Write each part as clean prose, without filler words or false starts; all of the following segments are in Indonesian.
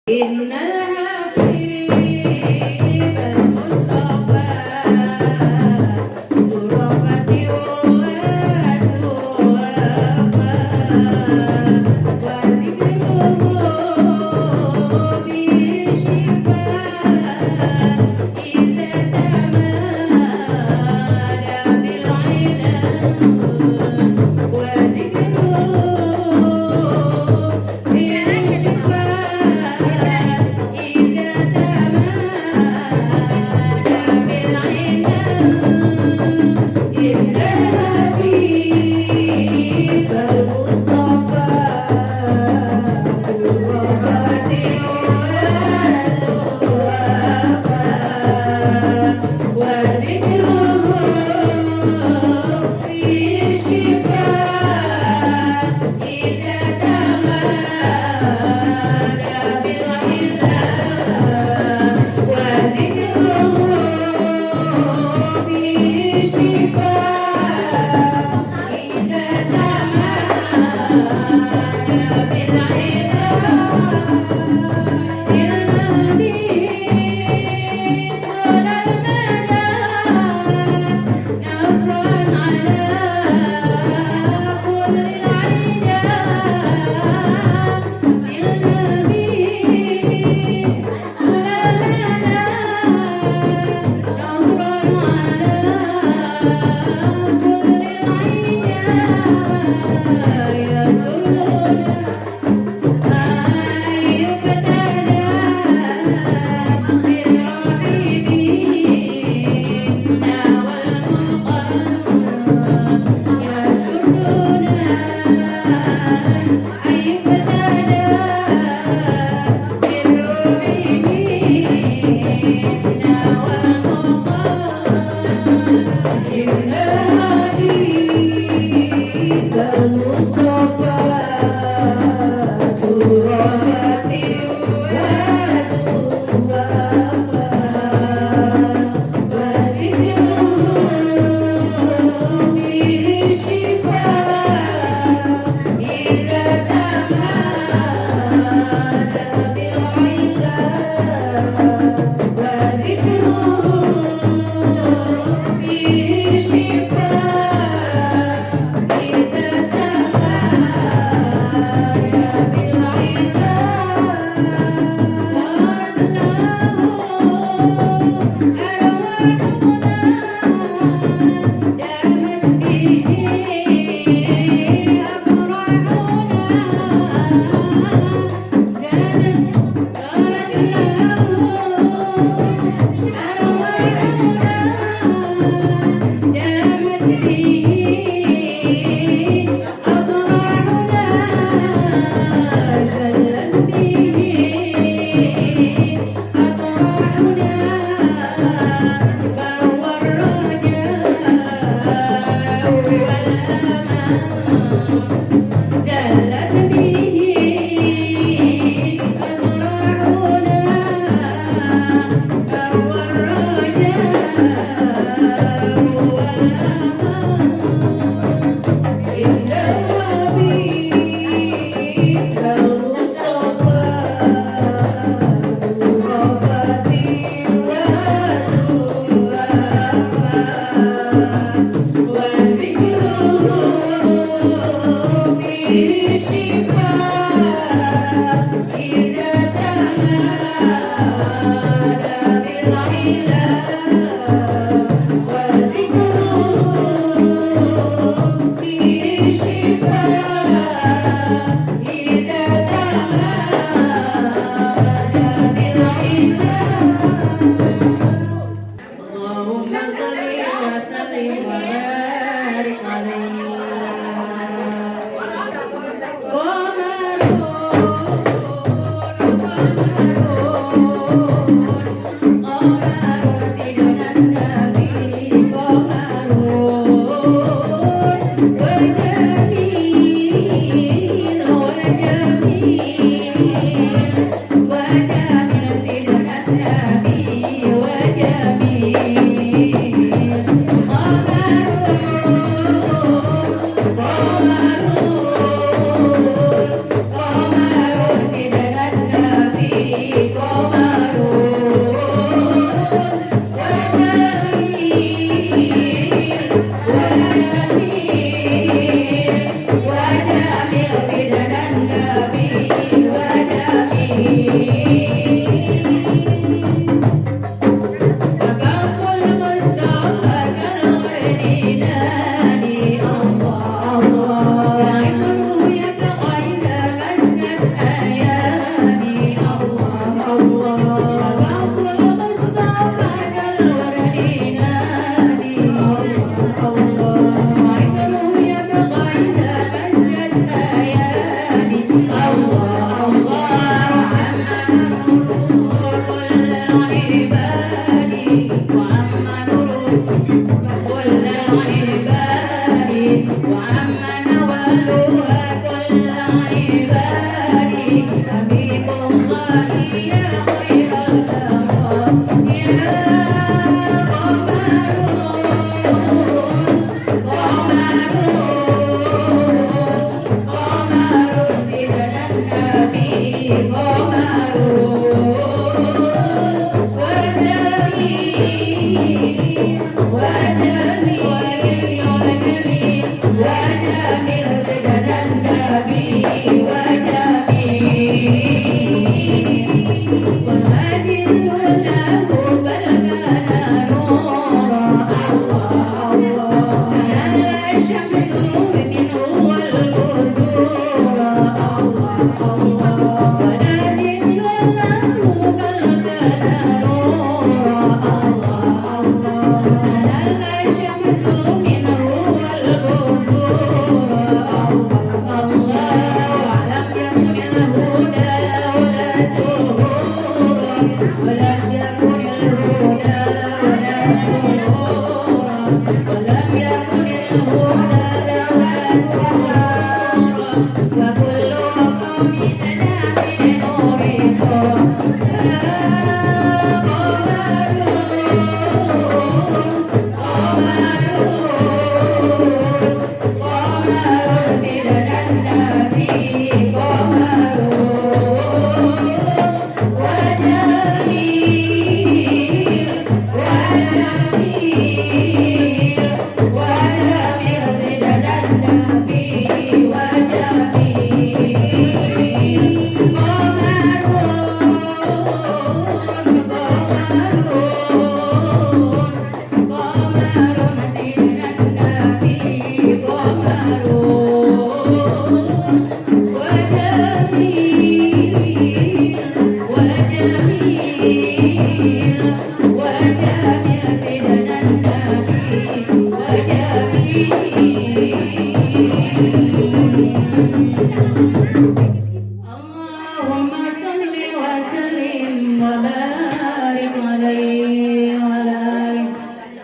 إن الحبيب المصطفى زرفتي وتوفى وذكره بالشفاء إذا تمادى بالعلم وذكره بالشفاء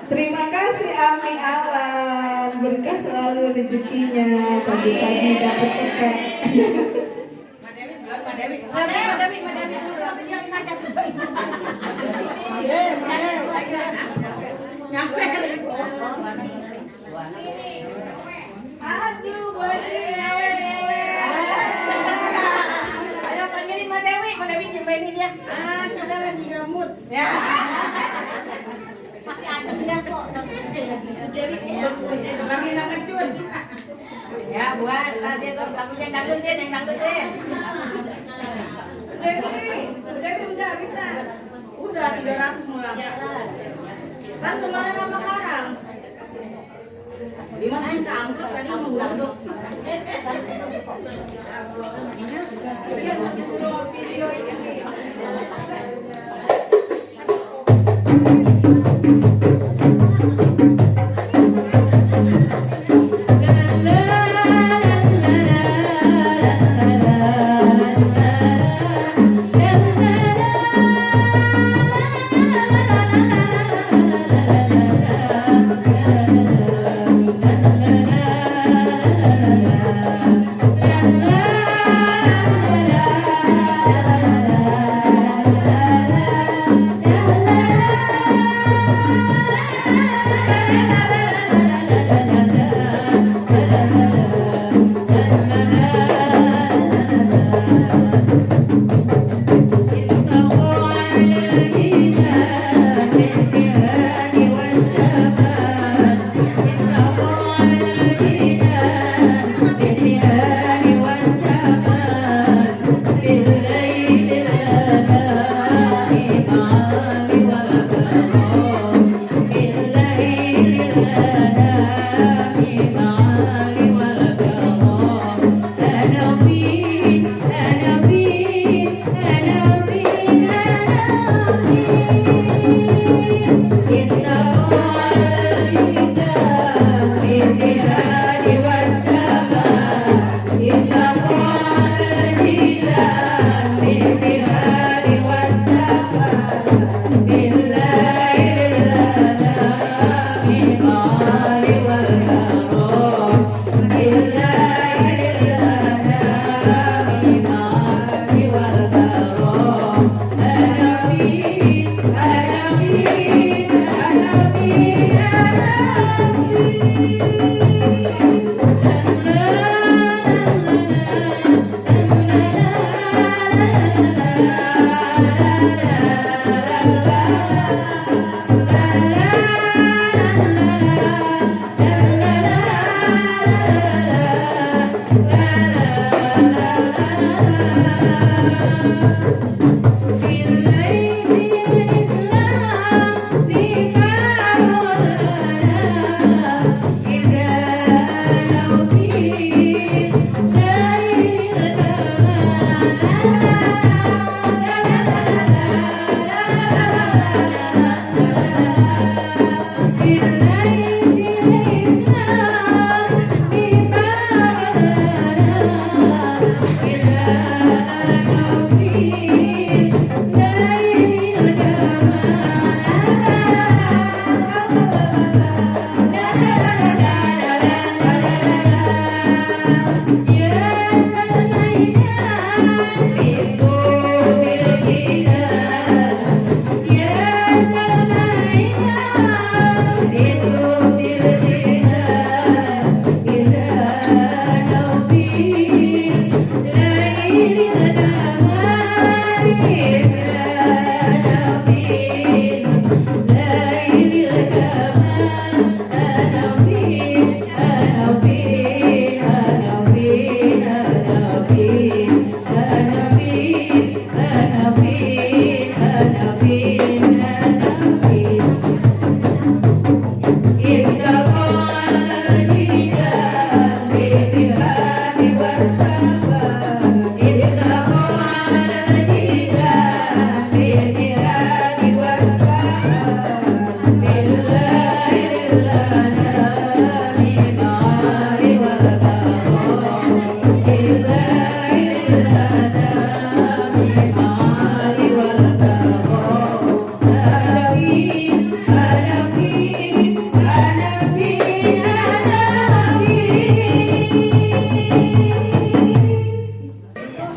Terima kasih Ami Alan, berkah selalu rezekinya, pagi-pagi dapat cepet. Aduh, ayo panggilin Mbak Dewi jembatin dia. Kita lagi gamut. Ya. Masih ada tidak kok. Lagi nak kecun. Ya, buat tadi tuh lagu yang dangdut deh. Dewi udah bisa. Udah 300 mulai. Kan kemarin sama Karang. Dimasukin ke amplop tadi mau dangdut. Video ini. La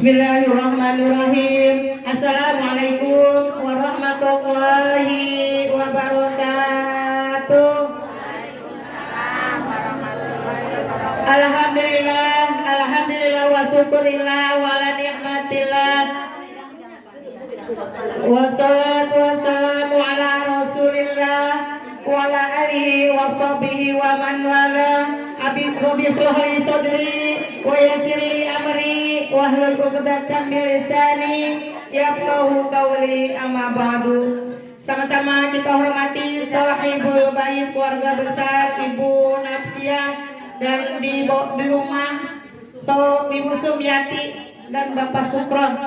Bismillahirrahmanirrahim. Assalamualaikum warahmatullahi wabarakatuh. Alhamdulillah wa syukurillah wa ala nikmatillah. Wassalatu wassalamu ala rasulillah wa ala alihi wa sahbihi wa man wala. Habib Rabbi shrah li sadri wa yassir li amri wahlul 'uqdatam min lisani yafqahu qawli, amma ba'du. Sama-sama kita hormati sahibul bait, keluarga besar Ibu Napsiah dan di rumah Ibu Sumiati dan Bapak Sukron.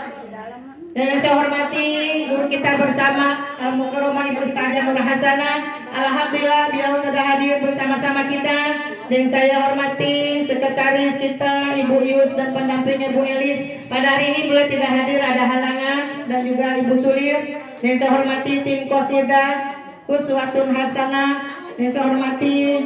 Dan yang saya hormati guru kita bersama Al-Mukarramah Ibu Ustazah Nur Hasanah. Alhamdulillah beliau sudah hadir bersama-sama kita. Dan saya hormati sekretaris kita Ibu Yus dan pendampingnya Bu Elis. Pada hari ini beliau tidak hadir, ada halangan, dan juga Ibu Sulis. Dan saya hormati tim Qasidah Uswatun Hasanah. Dan saya hormati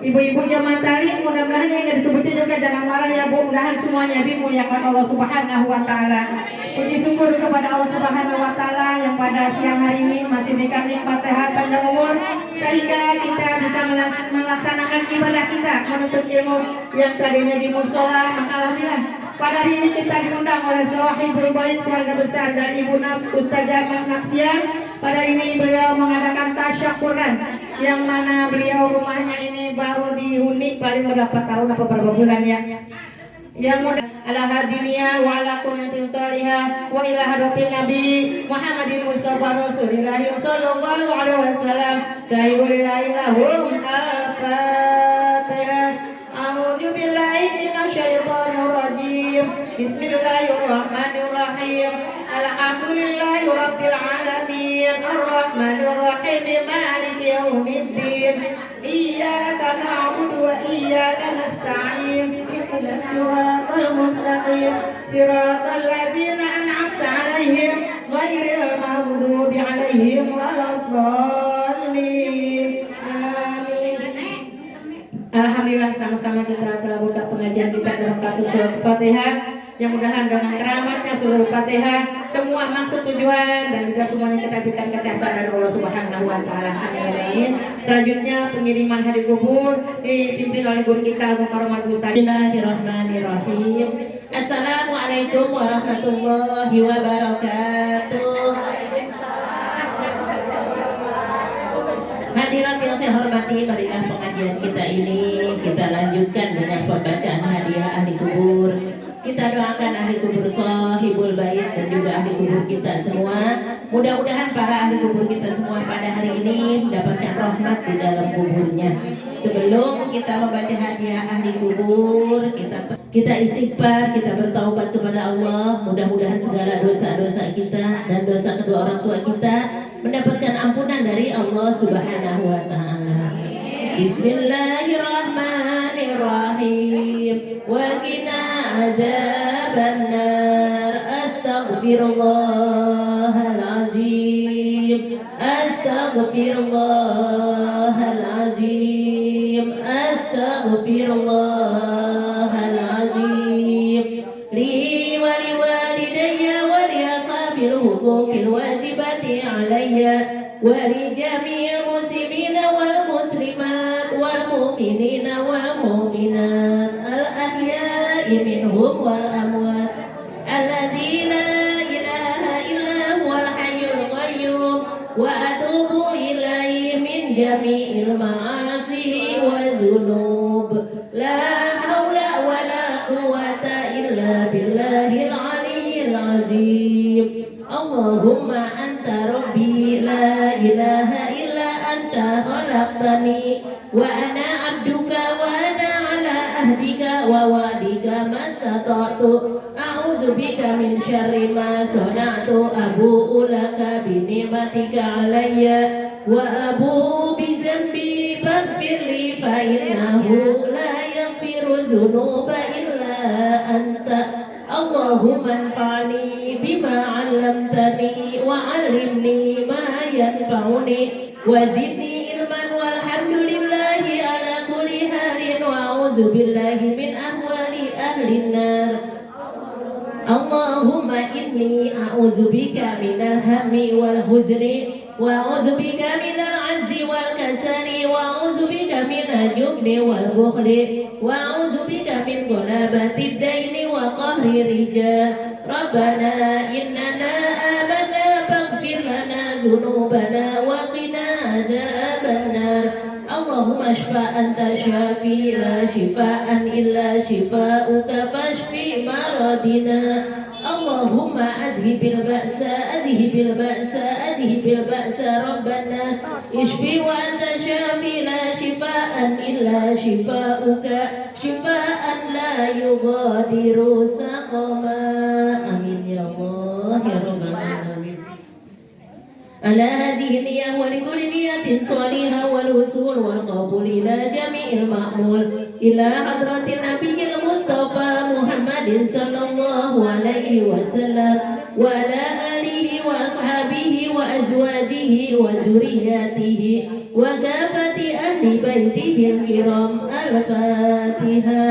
ibu-ibu jamaah talim, mudah-mudahan yang disebutnya juga jangan marah ya Bu, mudah-mudahan semuanya dimuliakan Allah Subhanahu wa taala. Puji syukur kepada Allah Subhanahu wa taala yang pada siang hari ini masih diberikan nikmat sehat panjang umur sehingga kita bisa melaksanakan ibadah kita menuntut ilmu yang tadinya di mushola. Maka alhamdulillah pada hari ini kita diundang oleh sahibul bait, keluarga besar dari Ibu Ustazah Napsiah. Pada hari ini beliau mengadakan tasyakuran yang mana beliau rumahnya ini baru dihuni paling berapa tahun atau berapa bulan ya. Yang mudah ala hadiniya wa ala kullatin salihah wa ila hadratin nabi Muhammadin Mustafa Rasulillah sallallahu alaihi wasallam. Sahibul ilahum al-fatihah. A'udzu billahi minasyaitonir rajim. Bismillahirrahmanirrahim. Alhamdulillahi rabbil alamin. Arrahmanir rahim. Maliki yaumiddin. Iyyaka na'budu wa iyyaka nasta'in. Ihdinas siratal mustaqim. Siratal ladzina an'amta 'alaihim ghairil maghdubi 'alaihim waladdallin. Amin. Alhamdulillah sama-sama kita telah buka pengajian kita dengan kasus surat Fatihah. Yang mudahan dengan keramatnya seluruh Fatihah semua maksud tujuan dan juga semuanya kita berikan kesehatan dari Allah Subhanahu wa taala. Amin. Selanjutnya pengiriman hadiah kubur dipimpin oleh guru kita Al-Mukarramah Ustaz. Bismillahirrahmanirrahim. Assalamualaikum warahmatullahi wabarakatuh. Hadirat yang saya hormati, marilah pengajian kita ini kita lanjutkan dengan pembacaan hadiah ahli kubur. Kita doakan ahli kubur sahibul bait dan juga ahli kubur kita semua. Mudah-mudahan para ahli kubur kita semua pada hari ini mendapatkan rahmat di dalam kuburnya. Sebelum kita membaca hadiah ahli kubur, kita istighfar, kita bertaubat kepada Allah. Mudah-mudahan segala dosa-dosa kita dan dosa kedua orang tua kita mendapatkan ampunan dari Allah Subhanahu wa taala. Bismillahirrahmanirrahim. Wa qina adzabannar. Astaghfirullahal azim. Astaghfirullahal azim. Astaghfirullahal azim. Li wa liwalidayya wa li ashabil الحقوق الواجبة علي ولجميع المسلمين والمسلمات والمؤمنين والمؤمنات الأحياء منهم والأموات الذي لا إله إلا هو الحي القيوم وأتوب إليه من جميع المعاصي والذنوب لا حول ولا قوة إلا بالله العلي العظيم اللهم أنت ربي لا إله إلا أنت خلقتني وأنا عبدك وأنا على عهدك ووعدك ما استطعت أعوذ بك من شر ما صنعت أبوء لك بنعمتك علي وأبوء بذنبي فاغفر لي فإنه لا يغفر الذنوب إلا أنت اللهم انفعني بما علمتني وعلمني ما ينفعني وزدني علما والحمد لله على كل حال وأعوذ بالله من أهوال أهل النار اللهم إني أعوذ بك من الهم والحزن وأعوذ بك من العجز والكسل وأعوذ بك من الجبن والبخل وأعوذ بك من غلبة الدين وقهر الرجال ربنا إننا آمنا فاغفر لنا ذنوبنا وقنا عذاب النار اللهم اشف أنت شافي لا شفاء إلا شفاؤك فاشف مرضنا اللهم أذهب البأس أذهب البأس أذهب البأس رب الناس اشفي وأنت شافي لا شفاء إلا شفاؤك شفاء لا يغادر سقما آمين يا الله يا رب العالمين على هذه النية ولكل نية صالحة والوصول والقبول إلى جميع المأمول إلى حضرة النبي المصطفى محمد صلى الله عليه وسلم وعلى آله وأصحابه وأزواجه وذرياته وكافة أهل بيته الكرام الفاتحة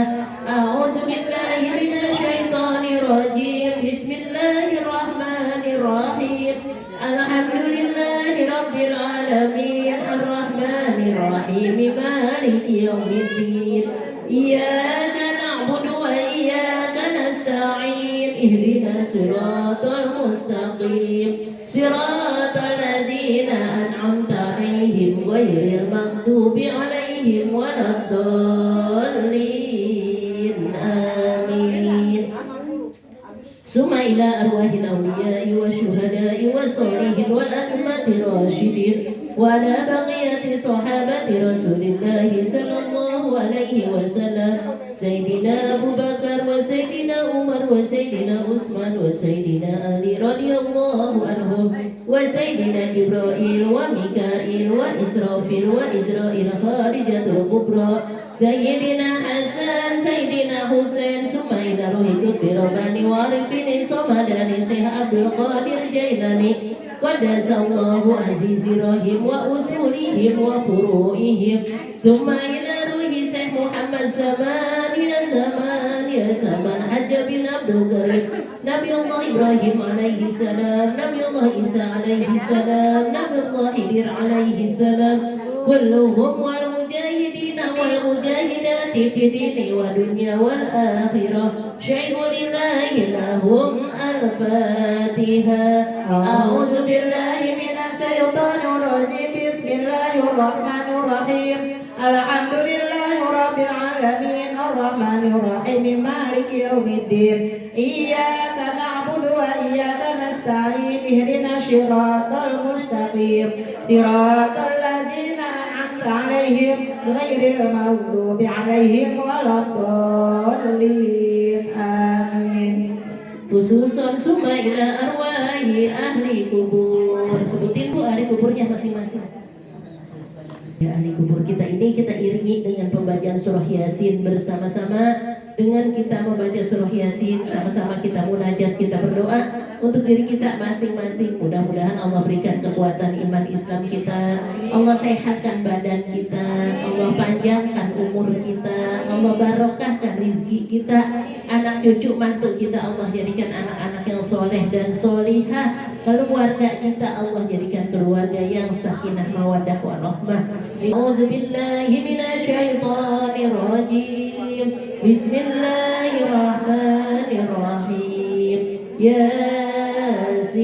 أعوذ بالله من الشيطان الرجيم بسم الله الرحمن الرحيم الحمد لله رب العالمين الرحمن الرحيم مالك يوم الدين إياك نعبد وإياك نستعين اهدنا الصراط المستقيم صراط الذين أنعمت عليهم غير المغضوب عليهم ولا الضالين آمين ثم إلى أرواح الأولياء والشهداء والصالحين والأئمة الراشدين وعلى بقية صحابة رسول الله صلى الله عليه وسلم سيدنا أبو بكر وسيدنا عمر وسيدنا عثمان وسيدنا علي رضي الله عنهم وسيدنا جبرائيل وميكائيل وإسرافيل وإجرائيل خارجة الكبرى سيدنا حسن سيدنا حسين ثم إلى روح قطب رباني وعارفين صمداني شيخ عبد القادر جيلاني قدس الله عزيز رحيم وأصولهم وفروعهم ثم إلى روح شيخ محمد زمان يا زمان يا زمان حج بن عبد الكريم نبي الله إبراهيم عليه السلام نبي الله عيسى عليه السلام نبي الله هدير عليه السلام كلهم والمجاهدين والمجاهدات في الدين والدنيا والآخرة شيء لله لهم الفاتحة أعوذ بالله من الشيطان الرجيم بسم الله الرحمن الرحيم الحمد لله رب العالمين الرحمن الرحيم مالك يوم الدين إياك نعبد وإياك نستعين اهدنا الصراط المستقيم صراط الذين أنعمت عليهم غير المغضوب عليهم ولا الضالين آمين khususon summa ila arwahi ahli kubur. Sebutin Bu ahli kuburnya masing-masing. Ya, ahli kubur kita ini kita iringi dengan pembacaan surah Yasin bersama-sama. Dengan kita membaca surah Yasin, sama-sama kita munajat, kita berdoa untuk diri kita masing-masing. Mudah-mudahan Allah berikan kekuatan iman Islam kita, Allah sehatkan badan kita, Allah panjangkan umur kita, Allah barokahkan rizki kita, anak cucu mantu kita Allah jadikan anak-anak yang soleh dan solihah. Keluarga kita Allah jadikan keluarga yang sakinah mawaddah warahmah. Auzubillahi minasyaitonir rajim. Bismillahirrahmanirrahim. Yasin,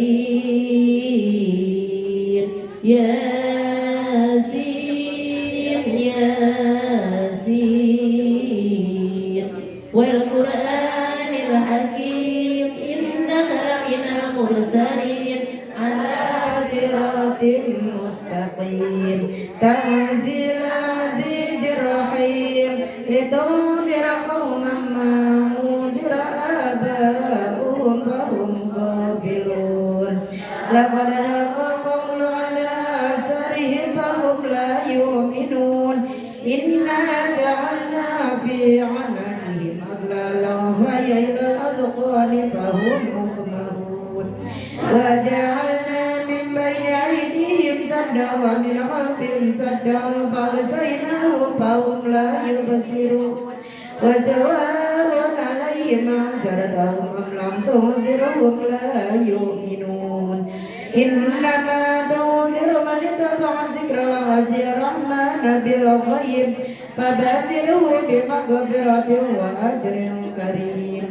Yasin, Yasin. Wal Qur'anil Hakim. Innaka laminal mursalin ala siratim mustaqim. Tanzilal azizir rahim. Litundira qauman ma unzira aba'uhum fahum ghafilun. Laqad haqqal qawlu ala asarihim fahum la yu'minun. Inna ja'alna fi 'anaqihim aghlalan wa hiya ilal azqani fahum muqmahun. Wa ja'alna min bayni aydihim saddan wa min khalfihim saddan faghshaynahum fahum la yubsirun. Wa sawa'un 'alaihim a'anzartahum am lam tunzirhum la yu'minun. Innama tunziru man ittaba'a dzikra wa khashiya ar-rahmana bil ghaib fabashirhu bimaghfiratin wa ajrin karim.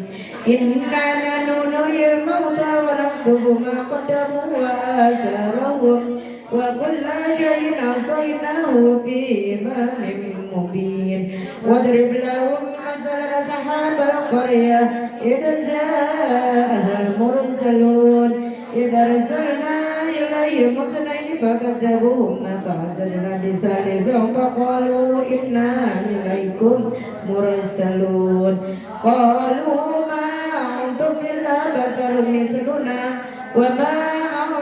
Inna nahnu nuhyil mauta wa naktubu ma qaddamu wa atharahum wa kulla shay'in ahsaynahu fi imamin mubin. Wadrib lahum masalan ashabal qaryah idh ja'ahal mursalun idh arsalna ilayhim musnaini fakadzabuhuma fa'azzazna bisalisin faqalu inna ilaykum mursalun. Qalu ma antum illa basarun misluna wa ma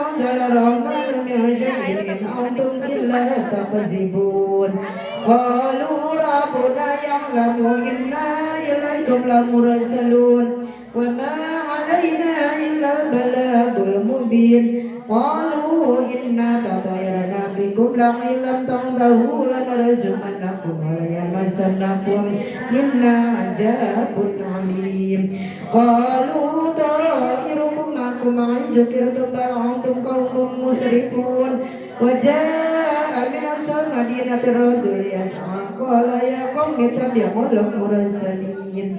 anzala rahmanu min syai'in antum illa takzibun. Qalu rabbuna ya'lamu inna ilaykum lamursalun wa ma 'alaina illa al-balagul mubin. Qalu inna tatayyarna bikum la'in lam tantahu lanarjumannakum wa yamassannakum minna 'adzabun 'alim. Qalu ta'irukum ma'akum in dzukirtum bal antum qaumun musrifun. Wa jaa'a min aqsal madinati rajulun yas'a qala ya qaumi ittabi'ul mursalin.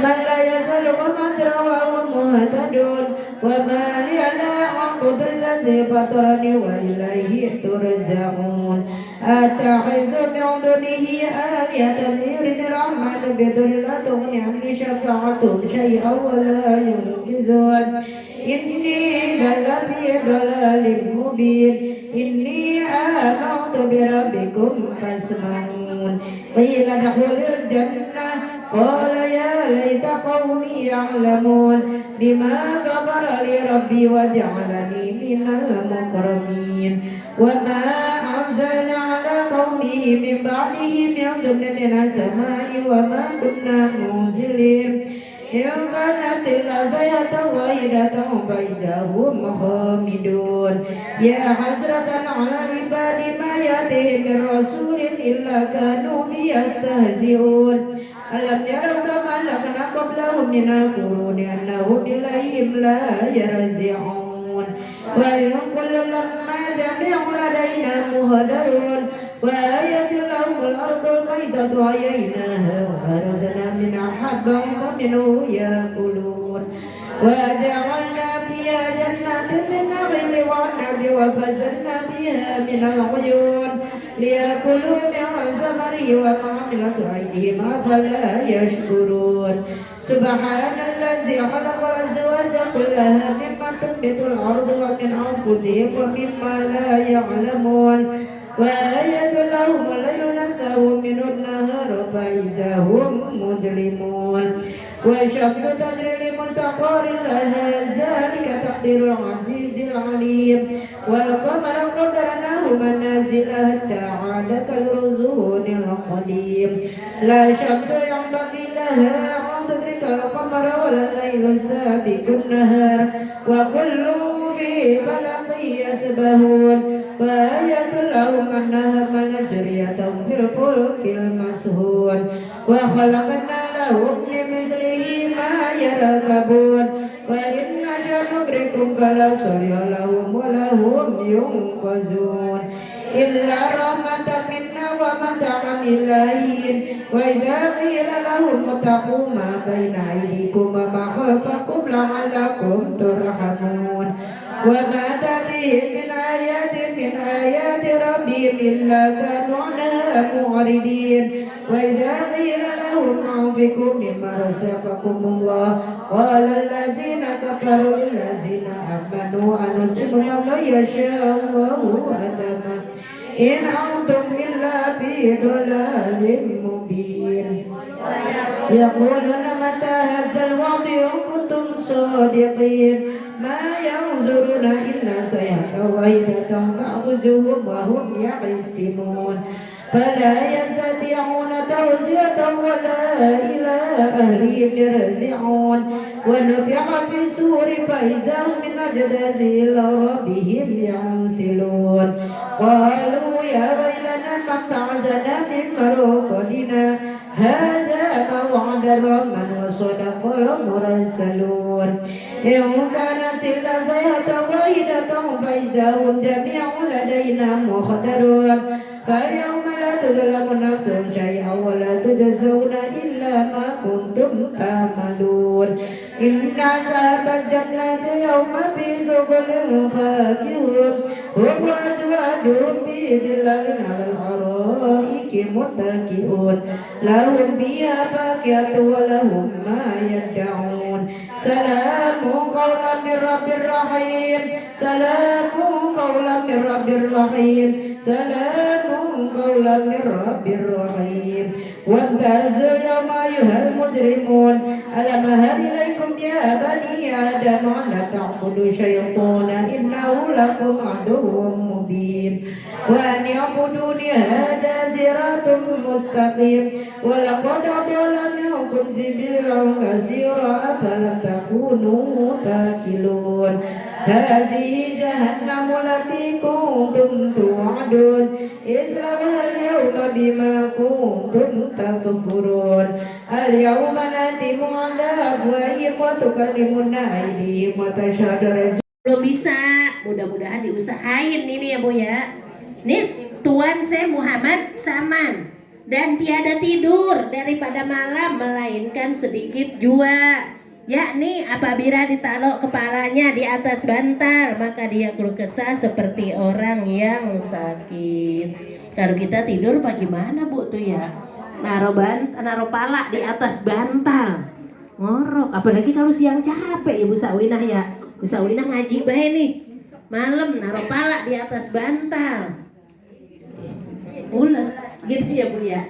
Man la yasalukum ajran wa hum muhtadun. Wa ma li la a'budu alladhi fatarani wa ilayhi turja'un. Attakhidhu min dunihi alihatan yuridni rahmanu bidurrin la tughni anni syafa'atuhum syai'an wa la yunqizun. Inni lafi dhalalin mubin. Inni amantu bi rabbikum fasma'un. Qila adkhulil jannah. Qala ya laita qaumi ya'lamun bima ghafara li rabbi wa ja'alani minal mukramin. Wa ma anzalna 'ala qaumihi min ba'dihi min ghadabin as-samaa'i wa ma kunna munzilin. In kanat illa sayhatan wahidatan fa idza hum khamidun. Ya hasratan 'alal ibadi ma ya'tihim min rasulin illa kanu bihi yastahzi'un. Alam yarau kama ahlakna qablahum minal quruni annahum ilayhim la yarji'un. Wa in kullu lamma jami'un ladaina muhadarun. Wa ayatul lahumul ardul maitatu ahyaynaha wa arzana minha habban wa minhu yakulun. Wa ja'alna fiha jannatin min nakhilin wa 'anabin wa fazalna fiha minal 'uyun liyakulu min samarihi wa ma 'amilat aydihim afala yashkurun. Subhanallazi khalaqal azwaja kullaha mimma tunbitul ardu wa min anfusihim wa mimma la ya'lamun. Wa ayatul lahumul laylu naslahu minhu an-naharu fa idza hum mujrimun. Wa syamsu tajri li mustaqarrin laha zalika taqdirul 'azizil 'alim. Wal qamara qadarnahu manazila hatta 'ada kal urjunil qadim. La syamsu yanbaghi laha an tudrika al qamara wa la laylu sabiqun nahar wa kullu fi falakin yasbahun. Wa ayatul lahum annaha manajriyatun fil fulkil mashhun. Wa khalaqna لهم لمثله ما يركبون وإن نشأ نغرقهم فلا صريخ لهم ولا هم ينقذون إلا رحمة منا ومتاعا إلى حين وإذا قيل لهم اتقوا ما بين أيديكم وما خلفكم لعلكم ترحمون وما تأتيهم من آيات ربهم إلا كانوا عنها معرضين وإذا قيل لهم أنفقوا مما رزقكم الله قال الذين كفروا للذين آمنوا أنصب ما يشاء الله أتما إن أنتم إلا في ضلال مبين يقولون متى هذا الوعد إن كنتم صادقين ما ينظرون إلا صيحة واحدة تأخذهم وهم يحسبون فلا يستطيعون توصية ولا إلى أهلهم يرجعون ونفخ في الصور فإذا هم من أجداث إلى ربهم ينسلون قالوا يا ويلنا من بعثنا من مرقدنا هذا ما وعد الرحمن وصدق المرسلون إن كانت إلا صيحة واحدة فإذا هم جميع لدينا محضرون فاليوم لا تظلم نفس شيئا ولا تجزون إلا ما كنتم تعملون إن أصحاب الجنة يوم في شغل فاكهون هم وأزواجهم في ظلال على الأرائك متكئون لهم فيها فاكهة ولهم ما يدعون سلام قولا من رب رحيم سلام قولا من رب رحيم سلام قولا من رب رحيم وامتازوا اليوم أيها المجرمون ألم أهل إليكم يا بني آدم ألا تعبدوا الشيطان إنه لكم عدو مبين وأن يعبدوني هذا صراط مستقيم ولقد أضل منكم سبيلا كثيرا أفلم تكونوا تاكلون هذه جهنم التي كنتم توعدون اصلوها اليوم بما كنتم تكفرون اليوم نختم على أفواههم وتكلمنا أيديهم وتشهد أرجلهم. Belum bisa, mudah-mudahan diusahain ini ya Bu ya. Nih Tuan saya Muhammad Saman dan tiada tidur daripada malam melainkan sedikit jua. Yakni apabila ditaruh kepalanya di atas bantal maka dia keluh kesah seperti orang yang sakit. Kalau kita tidur bagaimana Bu tuh ya? Naruh pala di atas bantal. Ngorok, apalagi kalau siang capek Ibu Sawinah ya. Bu Sawinah ngaji bae nih. Malam naruh pala di atas bantal. Ules gitu ya Bu ya.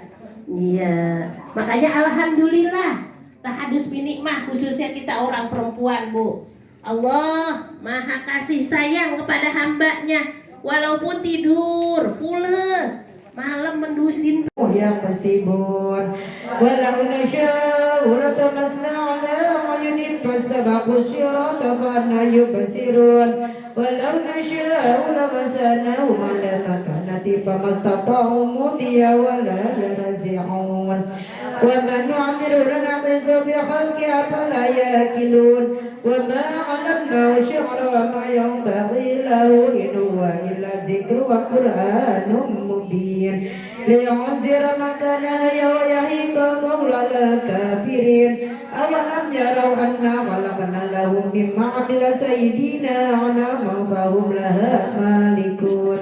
Iya. Makanya alhamdulillah tahadus binikmah khususnya kita orang perempuan Bu. Allah maha kasih sayang kepada hambanya walaupun tidur pules malam mendusin يحسبون ولو نشاء لطمسنا على أعينهم فاستبقوا الصراط فأنى يبصرون ولو نشاء لمسناهم على المكانة فما استطاعوا مضيا ولا يرجعون وما نعمره ننقص في خلقه أفلا يأكلون وما علمناه الشعر وما ينبغي له إن هو إلا ذكر وقرآن مبين لينذر من كان حيا ويحيق القول على الكافرين أولم يروا أنا خلقنا لهم مما عملت أيدينا أنعاما فهم لها مالكون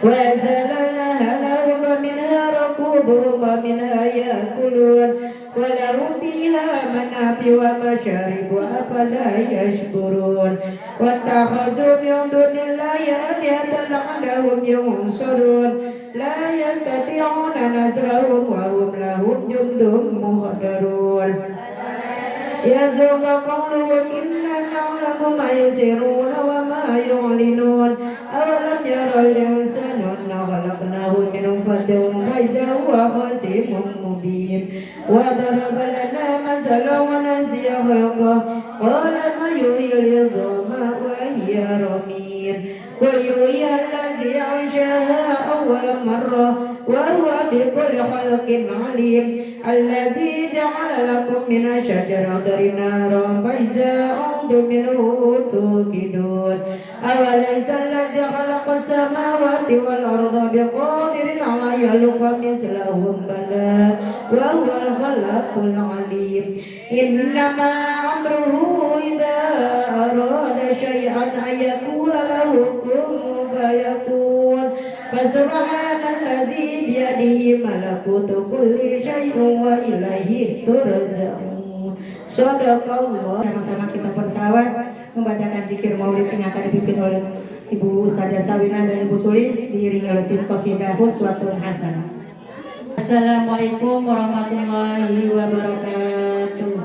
وزللناها لهم ومنها ركوبهم ومنها يأكلون ولهم فيها منافع ومشارب أفلا يشكرون واتخذوا من دون الله آلهة لعلهم ينصرون لا يستطيعون نصرهم وهم لهم جند محضرون يزوق قولهم إنا نعلم ما يسرون وما يعلنون أولم يروا الإنسان أنا خلقناه من نطفة فإذا هو خصيم مبين وضرب لنا مثلا ونسي خلقه قال ما يحيي العظام وهي رميم قل يحيي الذي أنشأها أول مرة وهو بكل خلق عليم الذي جعل لكم من الشجرة نارا فإذا أنتم منه توقدون أوليس الذي خلق السماوات والأرض بقادر على يخلق مثلهم بلى وهو الخلاق العليم إنما أمره إذا أراد شيئا أن يقول له كن فيكون فسبحان الذي بيده ملكوت كل شيء وإليه ترجعون. Sadaqallah. Sama-sama kita berselawat membacakan zikir maulid yang akan dipimpin oleh Ibu Ustazah Sawina dan Ibu Sulis diiringi oleh tim qasidah Uswatun Hasanah. Assalamualaikum warahmatullahi wabarakatuh.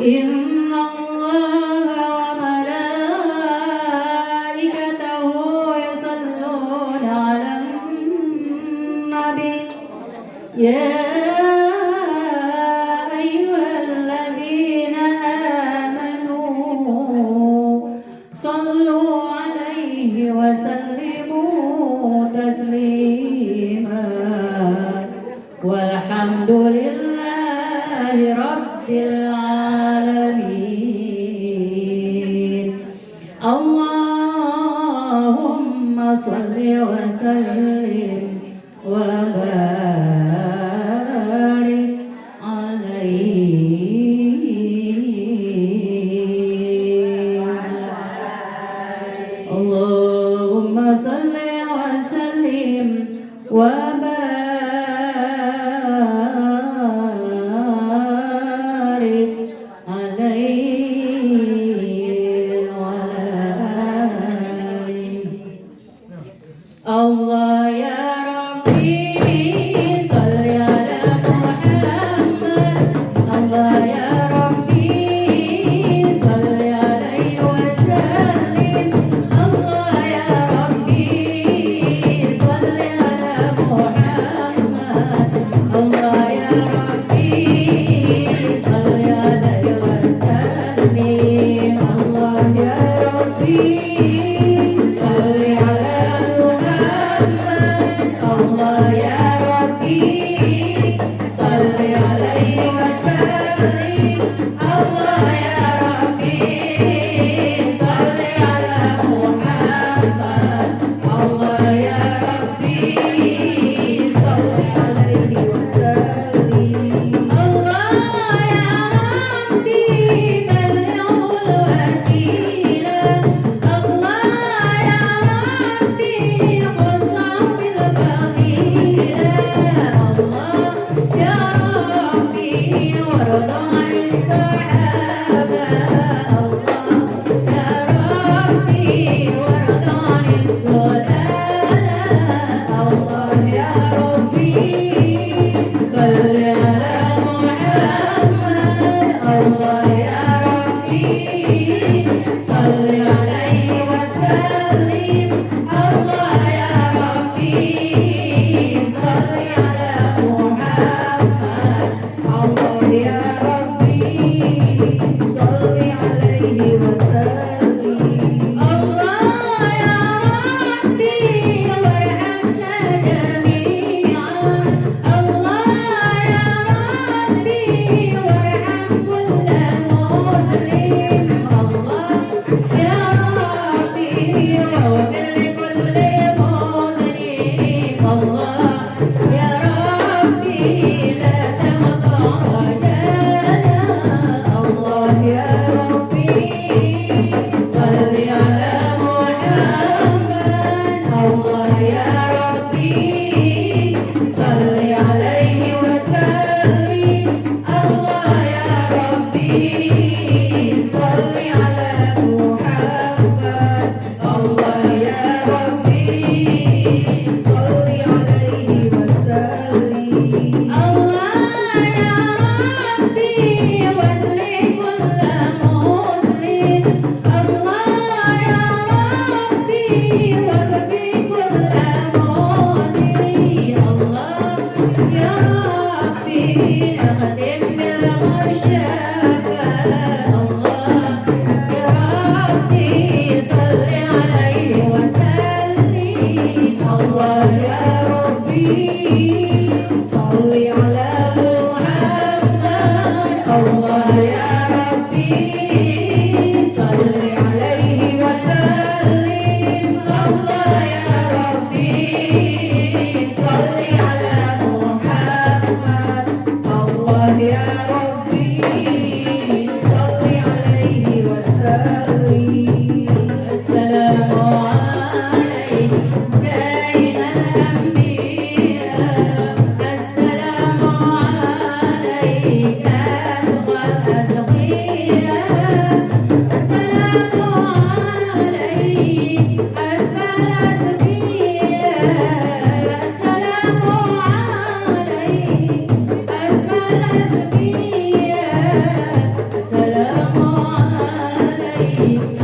Inna Allah wa malaikatahu yusalluna 'alan nabi ya ayyuhalladzina amanu sallu 'alaihi wa sallimu taslima walhamdulillahi rabbil alamin. Allahumma salli wa sallim wa barik alaihi. Allahumma salli wa sallim wa barik alaihi wa alihi. Allah ya Rabbi salli ala Muhammad. Allah ya Rabbi salli alaihi wa sallim. Allah ya Rabbi salli ala Muhammad. Allah ya Rabbi salli alaihi wa sallim. Allah ya Rabbi salli ala Muhammad. Allah ya Rabbi salli alaihi wa sallim. Allah ya Rabbi salli ala Muhammad. Allah ya Rabbi salli alaihi wa sallim. Allah ya Rabbi ballighul wasilah. Allah ya Rabbi khusam bil fadilah. Allah ya Rabbi warda 'anis sahabah. Allah ya Rabbi warda 'anis sulalah. Allah ya Rabbi salli ala Muhammad. Allah ya Rabbi salli alaihi wa sallim. Allah ya Rabbi salli ala Muhammad. Allah ya Rabbi salli alaihi wa sallim. Allah ya Rabbi warhamna jami'an. Allah ya Rabbi warham kulla muslim. Allah ya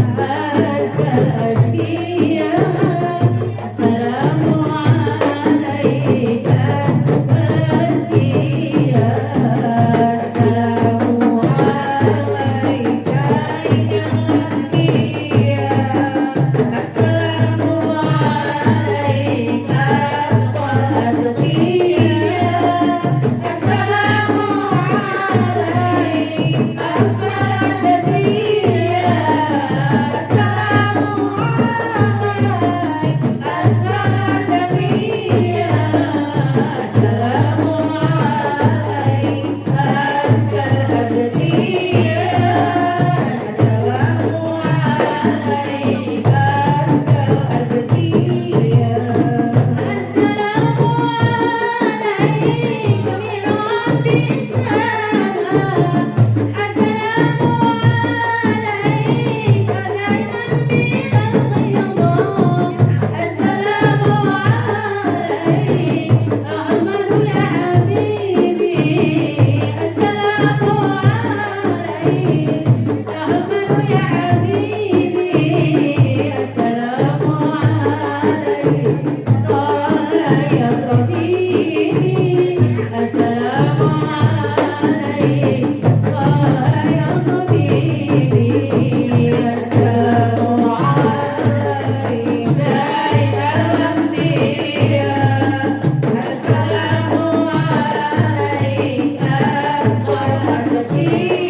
أزكى الأزكياء السلام عليك الأزكياء السلام عليك أيها الأنبياء السلام عليك أتقى الأتقياء السلام عليك أصفى الأسفياء السلام عليك أصفى الأسفياء السلام عليك أزكى الأزكياء السلام عليك أزكى الأزكياء السلام عليك من رب السماء السلام عليك دائما بلا انقضاء السلام عليك أعمل يا حبيبي السلام عليك أعمل يا حبيبي السلام عليك طه يا طبيبي السلام عليك طه يا طبيبي السلام عليك زين الأنبياء السلام عليك أتقى الأتقياء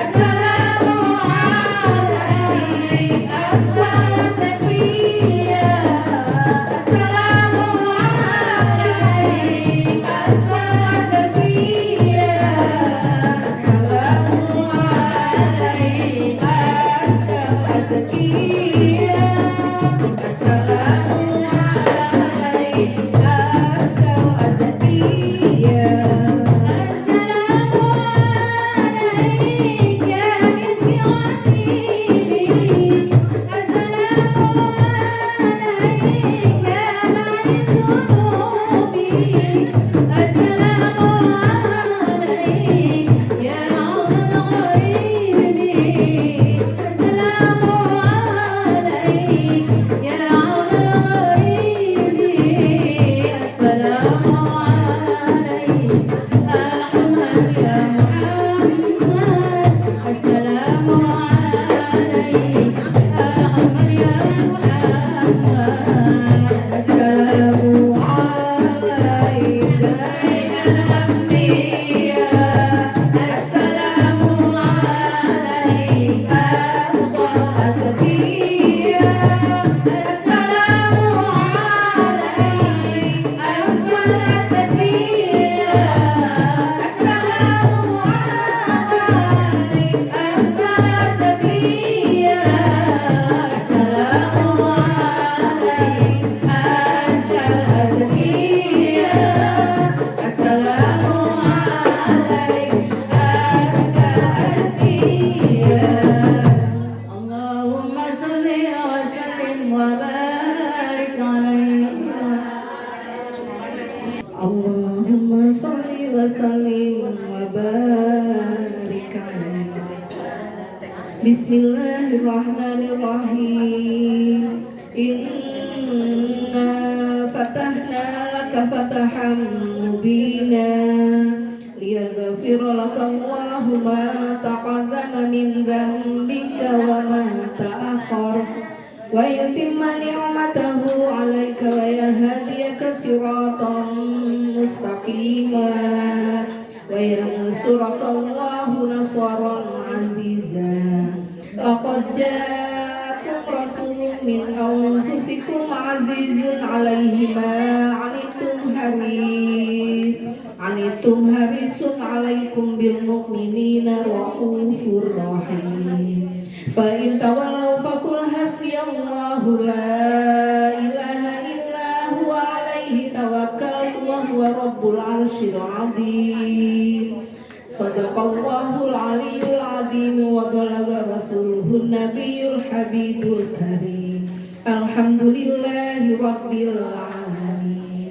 السلام عليك أصفى الأسفياء السلام عليك أصفى الأسفياء السلام عليك أزكى الأزكياء السلام عليك أزكى الأزكياء السلام عليك يا مسك وحيدي السلام عليك يا مالك ذنوبي السلام عليك يا عون الغيب السلام عليك يا عون الغيب السلام عليك أحمد يا محمد السلام عليك أحمد يا محمد السلام عليك زين الأنبياء السلام عليك أتقى الأتقياء السلام عليك أصفى الأسفياء السلام عليك أصفى الأسفياء السلام عليك أزكى الأزكياء السلام عليك أزكى الأزكياء اللهم صل وسلم وبارك عليه اللهم صل وسلم وبارك عليه بسم الله الرحمن الرحيم إنا فتحنا لك فتحا مبينا ليغفر لك الله ما تقدم من ذنبك وما تأخر ويتم نعمته عليك ويهديك صراطا مستقيما وينصرك الله نصرا عزيزا لقد جاءكم رسول من أنفسكم عزيز عليه ما عنتم حريص عليكم بالمؤمنين رؤوف رحيم فإن تولوا فقل حسبي الله لا إله إلا هو عليه توكلت وهو رب العرش العظيم صدق الله العلي العظيم وبلغ رسوله النبي الحبيب الكريم الحمد لله رب العالمين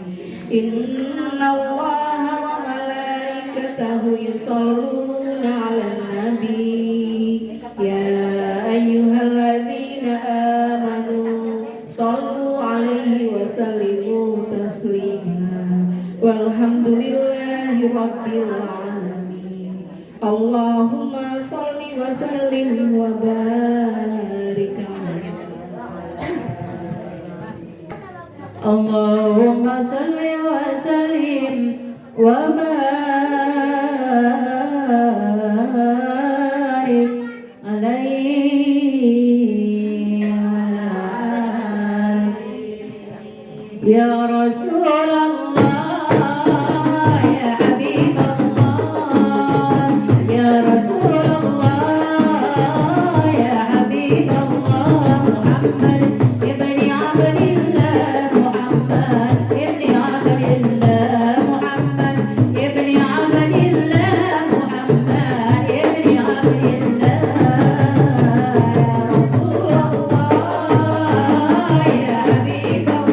إن الله وملائكته يصلون على النبي يا ayyuhalladzina amanu sallu alaihi wa sallimu taslima. Walhamdulillahi rabbil alamin. Allahumma salli wa sallim wa barik alaihi. Allahumma salli wa sallim wa barik alaihi ya Rasulullah ya Habibullah ya Rasulullah ya Habibullah Muhammad ibni Abdillah Muhammad ibni Abdillah Muhammad ibni Abdillah Muhammad ibni Abdillah ya Rasulullah ya Habibullah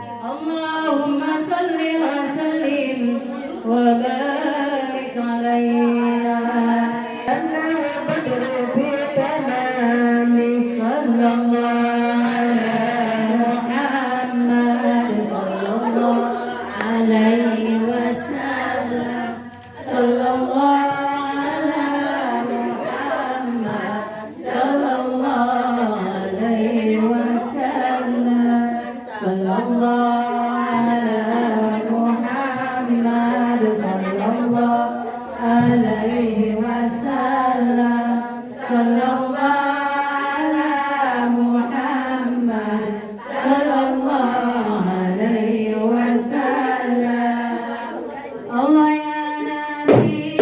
Allahumma salli wa sallim wa barik alaihi أنا والبدر في تمامك صلى الله على محمد صلى الله عليه وسلم صلى الله على محمد صلى الله عليه وسلم صلى الله على محمد صلى الله عليه وسلم صلى الله على محمد صلى الله عليه وسلم الله يا نبي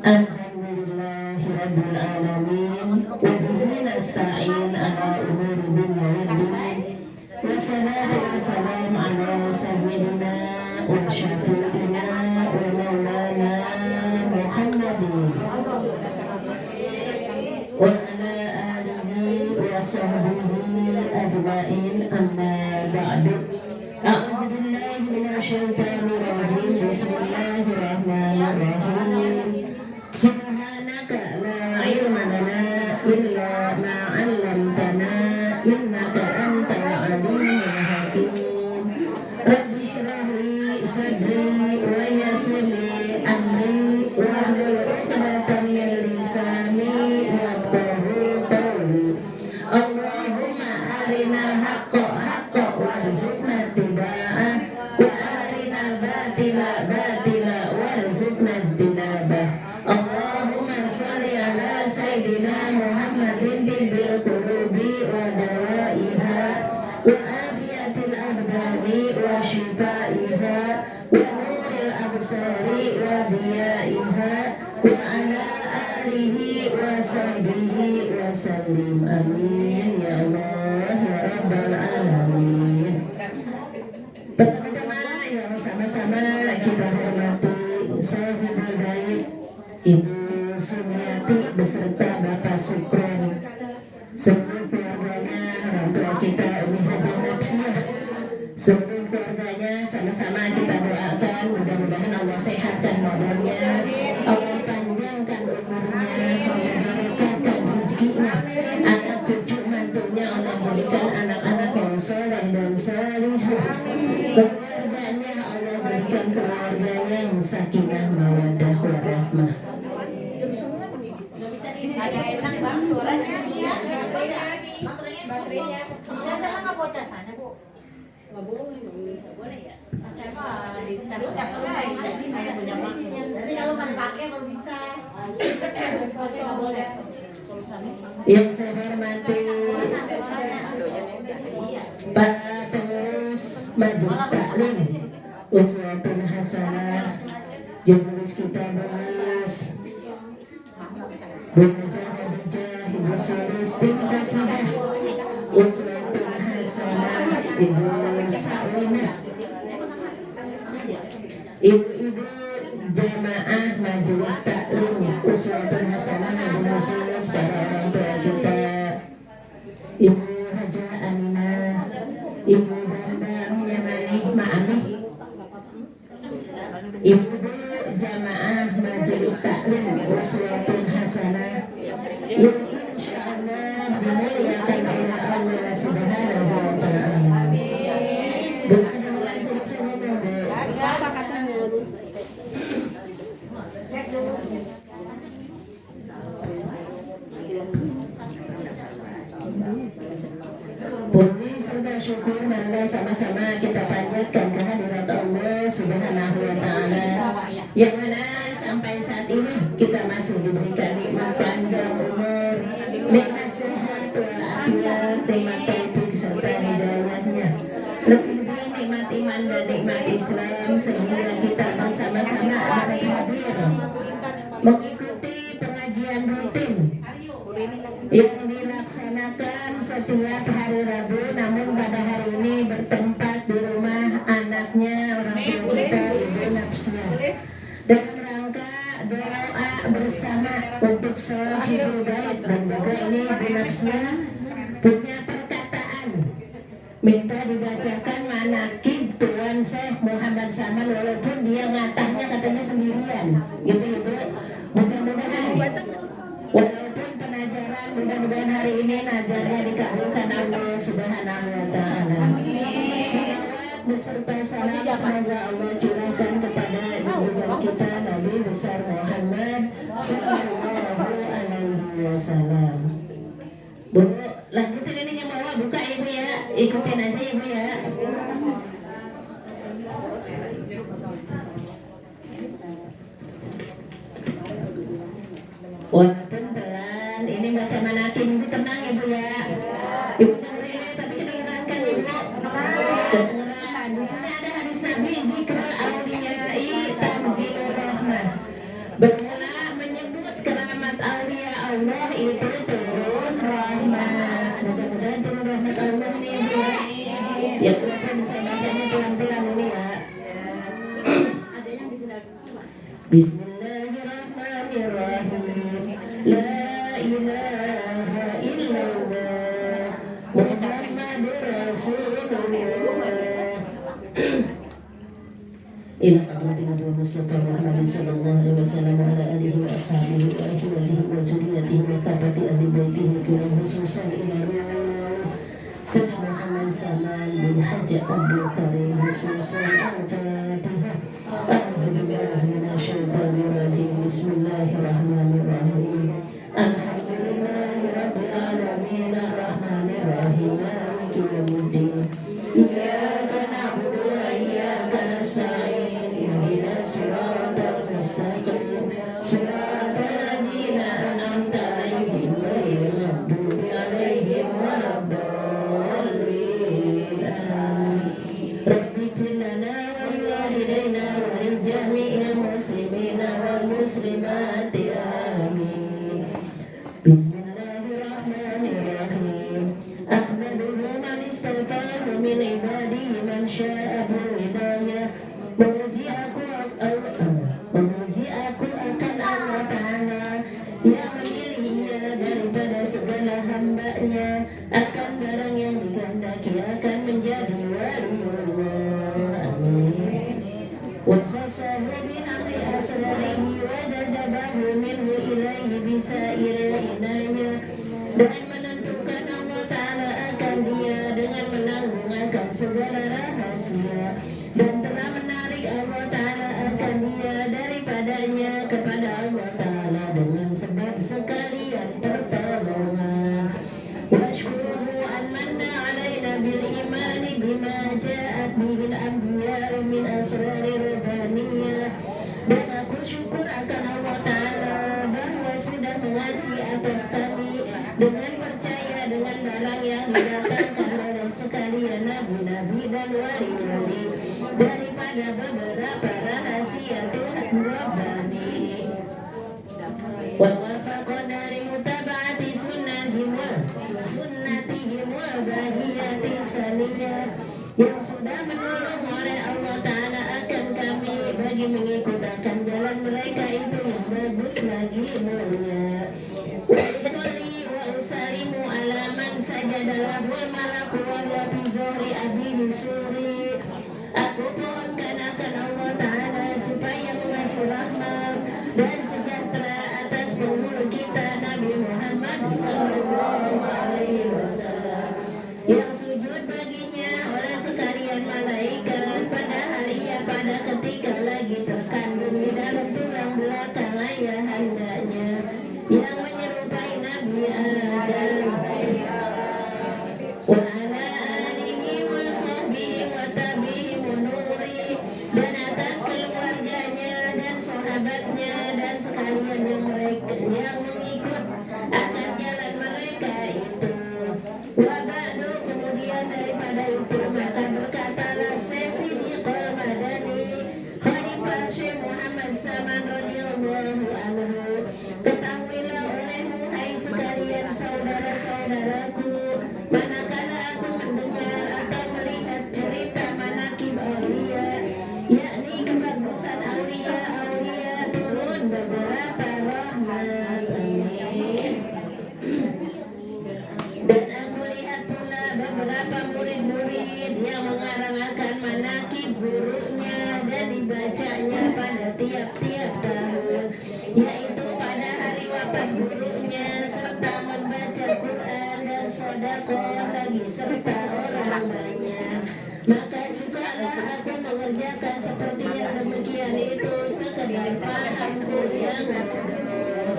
Alhamdulillahirabbil alamin wa bihi nasta'in ala umuri dunya waddin. Wassalatu wassalamu ala sayyidina wa syafi'ina wa maulana Muhammadin wa ala alihi wa sahbihi ajma'in, amma ba'du. A'udzu billahi minasyaitonir rajim. Bismillahirrahmanirrahim. Subhanaka la ilma lana illa ma 'allamtana innaka antal alimul hakim. Rabbi shrah li sadri wa yassir li amri wahlul 'uqdatam min lisani yafqahu qawli. Allahumma arinal haqqa haqqan warzuqna ittiba'ah wa arinal batila batila warzuqna ijtinabah. Allahumma sholli ala sayyidina Muhammadin tibbil qulubi wa dawaiha wa afiyatil abdani wa shifaiha wa nuril absari wa diyaiha wa ala alihi wa sahbihi wa sallim. Amin ya Allah ya rabbal alamin. Pertama-tama yang sama-sama kita hormati sahibul gaib Ibu Sumiati beserta Bapak Sukron, seluruh keluarganya, orang tua kita Umi Hajah Napsiah, seluruh keluarganya sama-sama kita doakan mudah-mudahan Allah sehatkan badannya, Allah panjangkan umurnya, Allah berkatkan rezekinya, anak cucu mantunya Allah jadikan anak-anak yang soleh dan solihah, keluarganya Allah jadikan keluarga yang sakinah mawaddah warahmah. Ada enak bang suaranya. Iya. Baterainya. Saya nggak bawa casannya bu. Nggak boleh. Nggak boleh ya. Saya mah dicas dulu nggak dicas di mana punya maknya. Tapi kalau kan pakai baru dicas. Yang saya hormati para pengurus Majelis Taklim Uswatun Hasanah, jurnalis kita bagus Bujah Ibu Sulistin Kasabah, Uswatun Hasanah Ibu Sa'winah, ibu-ibu jamaah Majelis Taklim Uswatun Hasanah Ibu Sulus, para orang tua kita, Ibu Hajah Aminah, Ibu Bambang Yamani Ma'amih, ibu jamaah Majelis Taklim Uswatun Hasanah yang insyaallah dimuliakan oleh Allah Subhanahu wa ta'ala. Doa dimulai dari puji serta syukur marilah sama-sama kita panjatkan kehadirat Allah Subhanahu wa ta'ala, yang mana sampai saat ini kita masih diberikan nikmat panjang umur, nikmat sehat walafiat, nikmat taufik serta hidayahnya, lebih-lebih nikmat iman dan nikmat Islam, sehingga kita bersama-sama dapat hadir mengikuti pengajian rutin yang dilaksanakan setiap hari Rabu, namun pada hari ini bertempat di rumah anaknya orang tua kita Ibu Napsiah, dalam rangka doa bersama untuk sahibul gaib. Dan juga ini Ibu Napsiah punya perkataan minta dibacakan manakib Tuan Syekh Muhammad Saman, walaupun dia ngatahnya katanya sendirian gitu Ibu. Mudah-mudahan walaupun penajaran, mudah-mudahan hari ini najarnya dikabulkan Allah Subhanahu wa ta'ala. Salawat beserta salam semoga Allah curahkan kepada ibu kita Nabi besar Muhammad sallallahu alaihi wasallam. Bu, lanjutin ini yang bawa, buka Ibu ya, ikutin aja Ibu ya. Walaupun pelan, ini baca manakin Ibu, tenang Ibu ya. Ibu dengerin ya, tapi kedengeran kan Ibu? Kedengeran. Di sini ada hadis Nabi, zikrul awliyai tanzilur rahmah. Bermula Bismillahirrahmanirrahim. La ilaha illallah Muhammadur Rasulullah. Ila hadratin Nabi Mustafa Muhammad sallallahu alaihi wasallam wa ala alihi wa ashabihi wa azwajihi wa dzurriyyatihi wa kabati ahli baitihi kiram khususan ila ruh Sayyid Muhammad Saman bin Haji Abdul Karim khususan al-Fatihah. A'udzubillahi minasyaitonir rajim. Bismillahirrahmanirrahim. Alhamdulillahi rabbil alamin arrahmanir rahim maliki yaumiddin. Iyyaka na'budu wa iyyaka nasta'in. Ihdinas siratal mustaqim. Siratal ladzina an'amta 'alaihim ghairil maghdubi 'alaihim waladdallin. Amin. Rabbi ighfir lana wa liwalidayna wa lil jami'il muslimina wal muslimati. Amin. Bismillahirrahmanirrahim. Ahmaduhu man istafahu min ibadihi man sya'a hidayah. Memuji aku akan Allah Ta'ala yang memilihnya daripada segala hambanya, akan barang yang dikehendaki akan menjadi waliullah. Amin. Wa khasahu bihamdi asrarihi wa jajabahu minhu ilaihi bisairi inayah. Dan menentukan Allah Ta'ala akan dia dengan menanggung akan segala rahasia, dan telah menarik Allah Ta'ala akan dia daripadanya kepada Allah Ta'ala dengan sebab sekalian pertolongan. Washkuruhu an manna alaina bil imani bima ja'at bihil anbiya min asrari rabbaniyah. Dan aku syukur akan Allah Ta'ala bahwa sudah mengasihi atas kami dengan percaya dengan barang yang didatangkan oleh sekalian nabi-nabi dan wali-wali daripada beberapa rahasia Tuhan Rabbani. Wa wafaqana li mutaba'ati sunnatihim wa bahiyati saniyah, yang sudah menolong oleh Allah Ta'ala akan kami bagi mengikut akan jalan mereka itu yang bagus lagi mulia. Wa usalli wa usalimu ala man sajadalah wal malaku wa fi zuhri abihi suri. Aku pohonkan akan Allah Ta'ala supaya mengasih rahmat dan sejahtera atas penghulu kita Nabi Muhammad sallallahu alaihi wasallam, yang sujud baginya oleh sekalian malaikat pada harinya pada ketika lagi terkandung di dalam tulang belakang ayahandanya yang menyerupai Nabi Adam. Wa ala alihi wa sahbihi wa tabi'ihim nuri, dan atas keluarganya dan sahabatnya dan sekalian yang mereka yang mengikut akan jalan mereka itu. Wa ba'du, kemudian daripada itu maka berkatalah Siddiqul Madani, Khalifah Syekh Muhammad Saman radhiyallahu anhu, ketahuilah olehmu hai sekalian saudara-saudaraku, manakala aku mendengar atau melihat cerita manakib aulia, yakni kebagusan aulia-aulia, turun beberapa rahmat. Amin. Dan aku lihat pula beberapa murid-murid yang mengarang-akan manakib gurunya dan dibacanya pada tiap-tiap tahun, yaitu pada hari wafat gurunya, serta membaca Quran dan sedekah lagi serta orang banyak. Maka sukalah aku mengerjakan seperti yang demikian itu sekedar pahamku yang bodoh.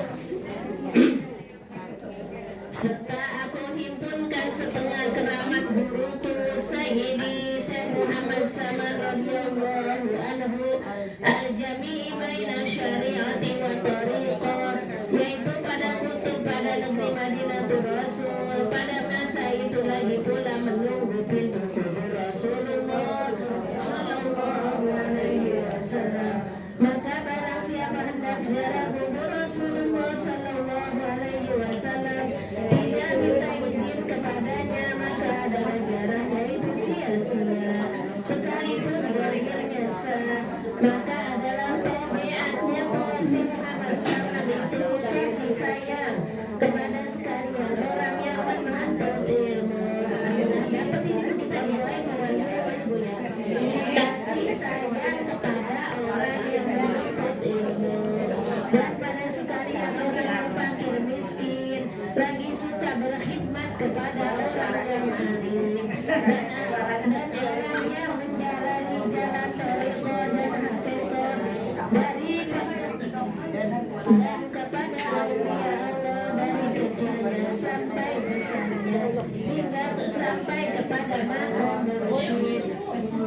Serta aku himpunkan setengah keramat guruku Sayyidi Syekh Muhammad Saman radhiyallahu anhu al-jami'i baina syari'ati wa tariqah, yaitu pada kutub pada negeri Madinatul Rasul. Pada masa itu lagi pula menunggu pintu kubur Rasulullah sallallahu alaihi wasallam. Maka barang siapa hendak ziarah kubur Rasulullah sallallahu alaihi wasallam tidak minta izin kepadanya, maka adalah ziarahnya itu sia-sia, sekalipun zahirnya sah. Maka adalah tabiatnya Dan pada sekalian orang yang fakir miskin lagi suka berkhidmat kepada orang yang alim dan orang yang menjalani jalan tariqah dan haqiqah dari dan kepada awliya Allah dari kecilnya sampai besarnya hingga sampai kepada makom mursyid,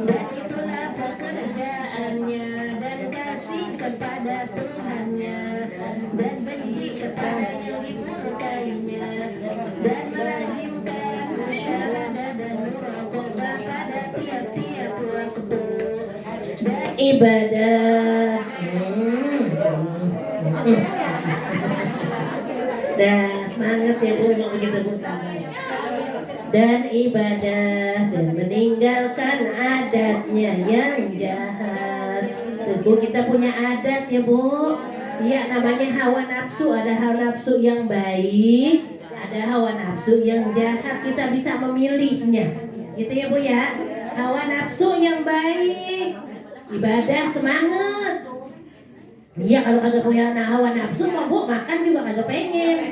dan itulah pekerjaannya, dan kasih kepada Tuhannya dan benci kepada yang dimurkainya, dan melazimkan musyahadah dan muraqabah pada tiap-tiap waktu dan Ibadah. Dah semangat ya Bu, emang begitu Bu, sabar. Dan ibadah dan meninggalkan adatnya yang jahat. Tuh, Bu, kita punya adat ya Bu. Iya, namanya hawa nafsu. Ada hawa nafsu yang baik, ada hawa nafsu yang jahat. Kita bisa memilihnya. Gitu ya Bu ya. Hawa nafsu yang baik, ibadah semangat. Iya, kalau kagak punya hawa nafsu mah Bu, makan juga kagak pengen.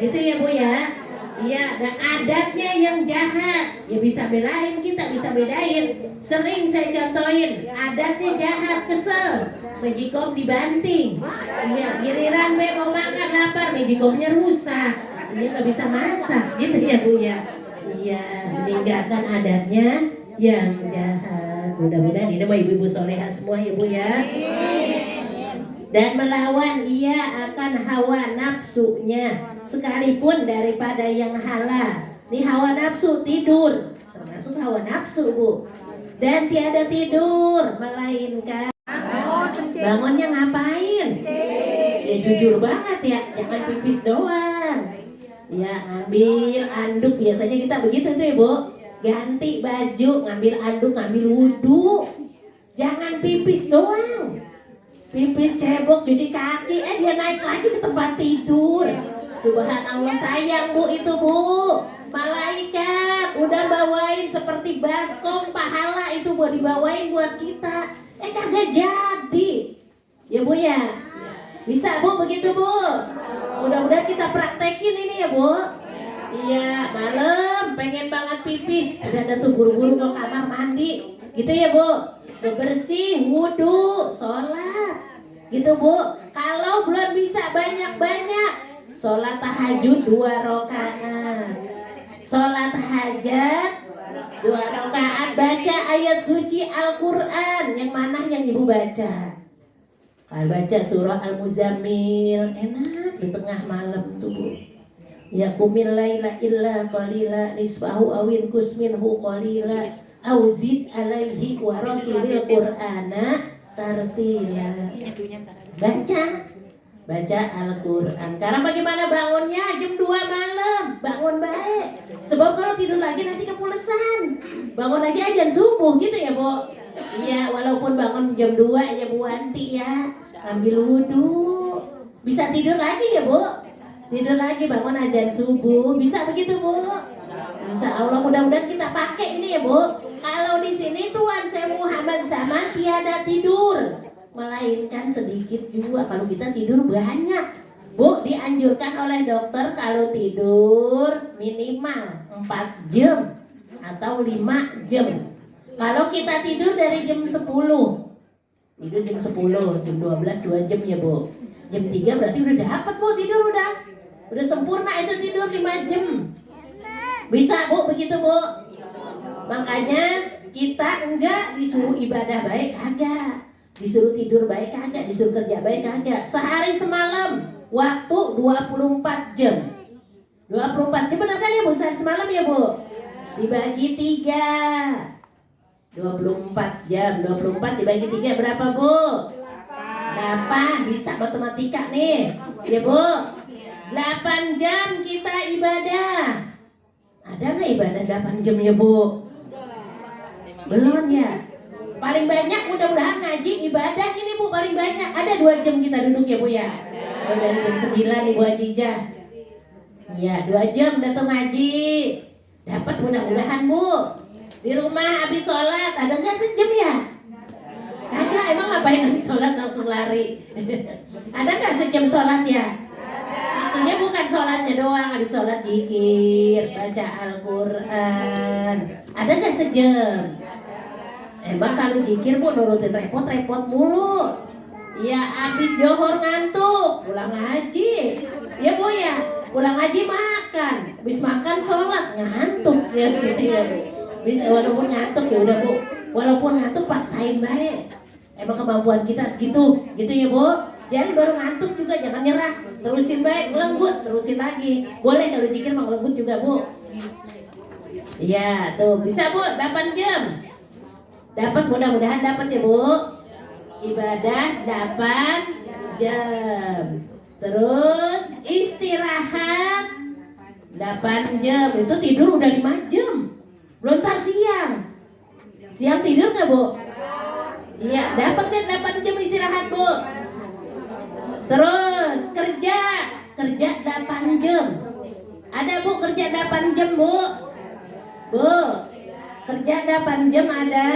Gitu ya Bu ya. Iya, dan adatnya yang jahat. Ya bisa belain, kita bisa bedain. Sering saya contohin, adatnya jahat, kesel. Mejikom dibanting. Iya, giliran be mau makan lapar, mejikomnya rusak. Iya, nggak bisa masak. Gitu ya Bu ya. Iya, meninggalkan adatnya yang jahat. Mudah-mudahan ini mah ibu-ibu soleha semua ya Bu ya. Dan melawan ia akan hawa nafsunya sekalipun daripada yang halal. Ini hawa nafsu tidur, termasuk hawa nafsu Bu. Dan tiada tidur melainkan bangunnya ngapain? Ya jujur banget ya, jangan pipis doang. Ya ngambil anduk, biasanya kita begitu tuh ya Bu. Ganti baju, ngambil anduk, ngambil wudhu. Jangan pipis doang. Pipis, cebok, cuci kaki, dia naik lagi ke tempat tidur. Subhanallah, sayang Bu itu Bu. Malaikat udah bawain seperti baskom pahala itu buat dibawain buat kita. Kagak jadi. Ya Bu ya. Bisa Bu begitu Bu. Mudah-mudahan kita praktekin ini ya Bu. Iya, malam pengen banget pipis, udah ada tuh buru-buru ke kamar mandi. Gitu ya Bu. Bersih, wudhu, sholat. Gitu Bu. Kalau belum bisa banyak-banyak, sholat tahajud 2 rakaat. Sholat hajat 2 rakaat. Baca ayat suci Al-Quran. Yang mana yang Ibu baca? Kalau baca surah Al-Muzammil, enak di tengah malam tuh Bu. Ya qumil laila illa qalila nisfahu awin kusminhu qalila auzid alaihi waratilil qur'ana tartila. Baca Al-Quran. Sekarang bagaimana bangunnya? Jam 2 malam. Bangun baik. Sebab kalau tidur lagi nanti kepulesan. Bangun lagi azan subuh gitu ya Bu. Iya, walaupun bangun jam 2 ya Bu Wanti ya. Ambil wudhu. Bisa tidur lagi ya Bu. Tidur lagi, bangun azan subuh. Bisa begitu Bu. Insya Allah, mudah-mudahan kita pakai ini ya Bu. Kalau di sini Tuhan saya Muhammad zaman tiada tidur, melainkan sedikit juga. Kalau kita tidur banyak Bu, dianjurkan oleh dokter kalau tidur minimal 4 jam atau 5 jam. Kalau kita tidur dari jam 10, tidur jam 10, jam 12, 2 jam ya Bu. Jam 3 berarti udah dapat Bu, tidur udah sempurna itu tidur 5 jam. Bisa Bu begitu Bu. Makanya kita enggak disuruh ibadah baik kagak, disuruh tidur baik kagak, disuruh kerja baik kagak. Sehari semalam waktu 24 jam. 24 jam benar kan ya Bu? Sehari semalam ya Bu. Dibagi 3. 24 jam. 24 dibagi 3 berapa Bu? 8. Bisa matematika nih. Ya Bu. 8 jam kita ibadah. Ada nggak ibadah 8 jam ya Bu? Belum ya. Paling banyak mudah-mudahan ngaji ibadah ini Bu paling banyak. Ada 2 jam kita duduk ya Bu ya. Dari jam 9 Ibu Ajijah. Ya 2 jam datang ngaji. Dapat mudah-mudahan Bu. Di rumah habis sholat ada nggak sejam ya? Kagak, emang ngapain habis sholat langsung lari? Ada nggak sejam sholat ya? Maksudnya bukan sholatnya doang, habis sholat zikir, baca Al-Quran. Ada nggak sejam? Emang kalau zikir bu nurutin repot-repot mulu. Ya habis johor ngantuk, pulang ngaji. Ya bu ya, pulang ngaji makan. Habis makan sholat ngantuk ya gitu ya bu. Bisa walaupun ngantuk ya udah bu. Walaupun ngantuk paksain baik. Emang kemampuan kita segitu, gitu ya bu. Jadi baru ngantuk juga jangan nyerah. Terusin baik, lembut, terusin lagi. Boleh kalau zikir mau lembut juga bu. Iya tuh bisa bu, 8 jam. Dapat mudah-mudahan dapat ya bu. Ibadah 8 jam. Terus istirahat 8 jam. Itu tidur udah 5 jam. Belum tar siang. Siang tidur nggak bu? Iya, dapat kan 8 jam istirahat bu. Terus kerja 8 jam. Ada bu kerja 8 jam bu? Bu, kerja 8 jam ada?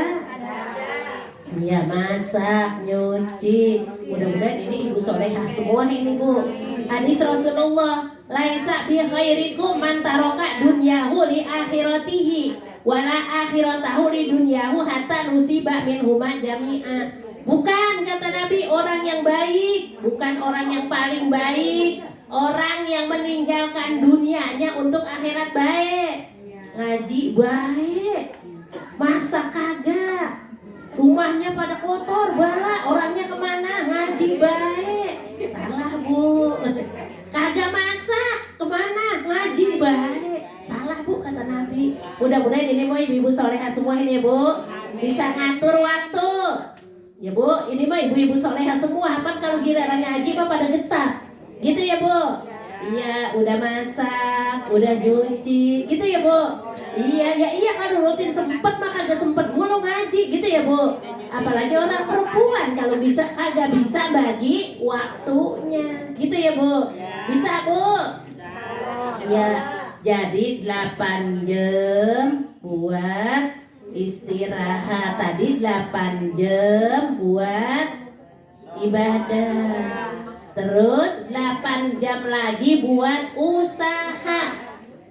Iya, masak, nyuci. Mudah-mudahan ini ibu solehah semua ini bu. Hadis Rasulullah, laisa bi khairikum man taraka dunyahu li akhiratihi wala akhiratahu li dunyahu hatta nusiba minhuma jami'a. Bukan kata Nabi orang yang baik, bukan orang yang paling baik, orang yang meninggalkan dunianya untuk akhirat baik. Ngaji baik, masak kagak, rumahnya pada kotor bala, orangnya kemana? Ngaji baik. Salah bu. Kagak masak, kemana? Ngaji baik. Salah bu kata Nabi. Mudah-mudahan ini mau ibu-ibu solehah semua ini ya bu, bisa ngatur waktu. Ya bu, ini mah ibu-ibu solehah semua. Apa kalau giliran ngaji mah pada getah, gitu ya bu? Iya, udah masak, udah nyuci, gitu ya bu? Iya kalau rutin sempet mah kagak sempet mulu ngaji, gitu ya bu? Apalagi orang perempuan kalau bisa kagak bisa bagi waktunya, gitu ya bu? Bisa bu? Ya, jadi 8 jam buat istirahat, tadi 8 jam buat ibadah, terus 8 jam lagi buat usaha.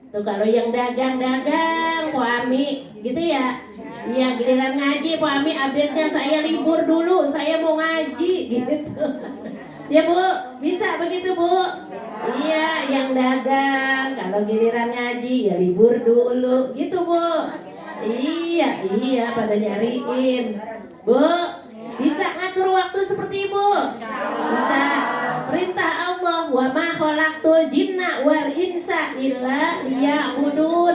Tuh kalau yang dagang-dagang, Pak Ami, gitu ya. Iya giliran ngaji, Pak Ami update-nya saya libur dulu, saya mau ngaji, gitu. Ya bu, bisa begitu bu? Iya yang dagang, kalau giliran ngaji ya libur dulu, gitu bu. Iya pada nyariin. Bu, bisa ngatur waktu seperti ibu? Bisa. Perintah Allah, wa ma khalaqtul jinna wal insa illa liya'budun.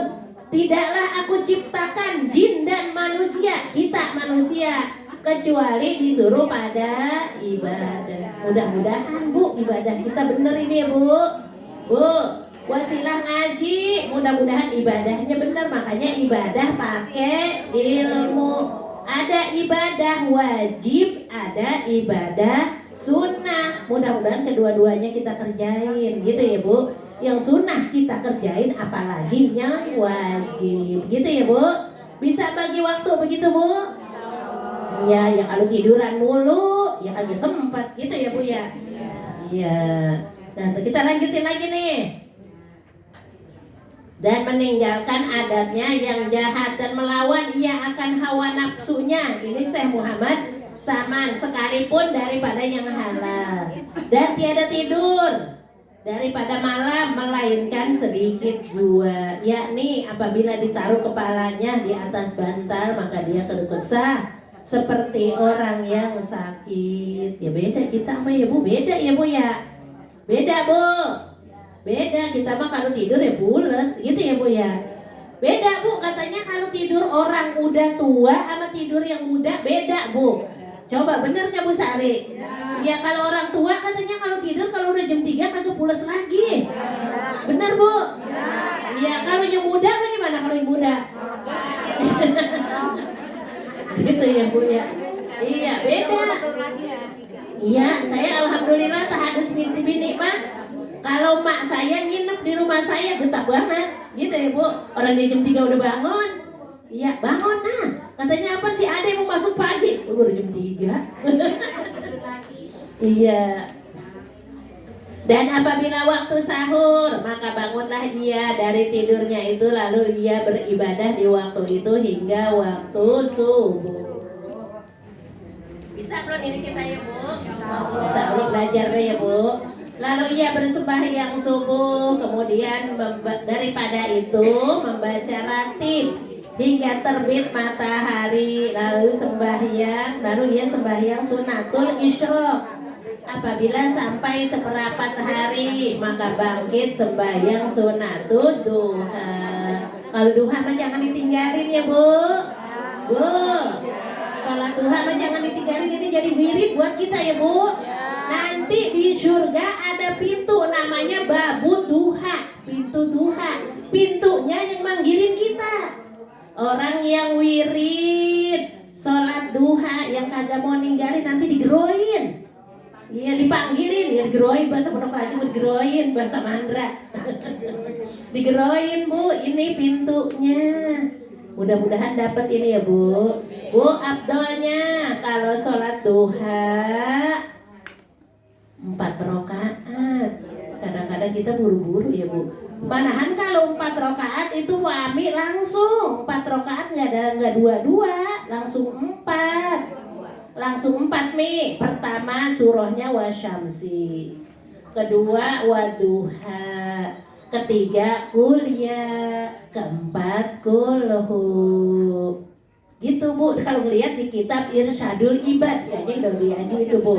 Tidaklah aku ciptakan jin dan manusia, kita manusia, kecuali disuruh pada ibadah. Mudah-mudahan bu ibadah kita bener ini ya bu. Bu, wasilah ngaji, mudah-mudahan ibadahnya bener. Makanya ibadah pakai ilmu. Ada ibadah wajib, ada ibadah sunnah. Mudah-mudahan kedua-duanya kita kerjain, gitu ya bu. Yang sunnah kita kerjain, apalagi yang wajib, gitu ya bu. Bisa bagi waktu begitu bu? Iya, ya kalau tiduran mulu, ya kagak sempat, gitu ya bu ya. Iya. Nah kita lanjutin lagi nih. Dan meninggalkan adatnya yang jahat dan melawan ia akan hawa nafsunya. Ini Syekh Muhammad Saman, sekalipun daripada yang halal. Dan tiada tidur daripada malam melainkan sedikit gua, yakni apabila ditaruh kepalanya di atas bantal maka dia keluh kesah seperti orang yang sakit. Ya beda kita mah ya bu, beda ya bu ya. Beda bu. Beda, kita mah kalau tidur ya pules, gitu ya bu ya. Beda bu, katanya kalau tidur orang udah tua sama tidur yang muda beda bu. Coba bener gak bu Sari? Ya kalau orang tua katanya kalau tidur kalau udah jam 3 kagak pules lagi. Bener bu? Ya kalau yang muda bagaimana kalau yang muda? Gitu ya bu ya. Iya beda. Iya saya alhamdulillah tahadus bini mah. Kalau mak saya nginep di rumah saya getah banget, gitu ya bu. Orang dia jam 3 udah bangun, iya bangun nah. Katanya apa sih Ade mau masuk pagi? Baru jam 3. Iya. Dan apabila waktu sahur, maka bangunlah ia dari tidurnya itu, lalu ia beribadah di waktu itu hingga waktu subuh. Bisa belum ini kita ya Bu? Bisa Allah belajar ya Bu. Lalu ia bersembahyang subuh, kemudian daripada itu membaca ratib hingga terbit matahari, lalu ia sembahyang sunatul isyraq. Apabila sampai seperempat hari, maka bangkit sembahyang sunatul duha. Kalau duha mah jangan ditinggalin ya Bu. Bu, sholat duha mah jangan ditinggalin, ini jadi wirid buat kita ya Bu. Nanti di surga ada pintu namanya babu duha, pintu duha. Pintunya yang manggilin kita. Orang yang wirid sholat duha yang kagak mau ninggalin nanti digeroin. Iya dipanggilin, ya digeroin bahasa Pondok Raju, digeroin bahasa Mandra. Digeroin Bu, ini pintunya. Mudah-mudahan dapat ini ya Bu. Bu, abdolnya kalau sholat duha 4 rakaat. Kadang-kadang kita buru-buru ya Bu. Malahan kalau 4 rakaat itu wami langsung 4 rakaat nggak dua-dua, langsung 4. Langsung 4 Mi. Pertama surahnya wasyamsi, kedua waduha, ketiga kuliah, keempat kulhu. Gitu Bu, kalau ngeliat di kitab Irsyadul Ibad, kayaknya udah diaji itu Bu.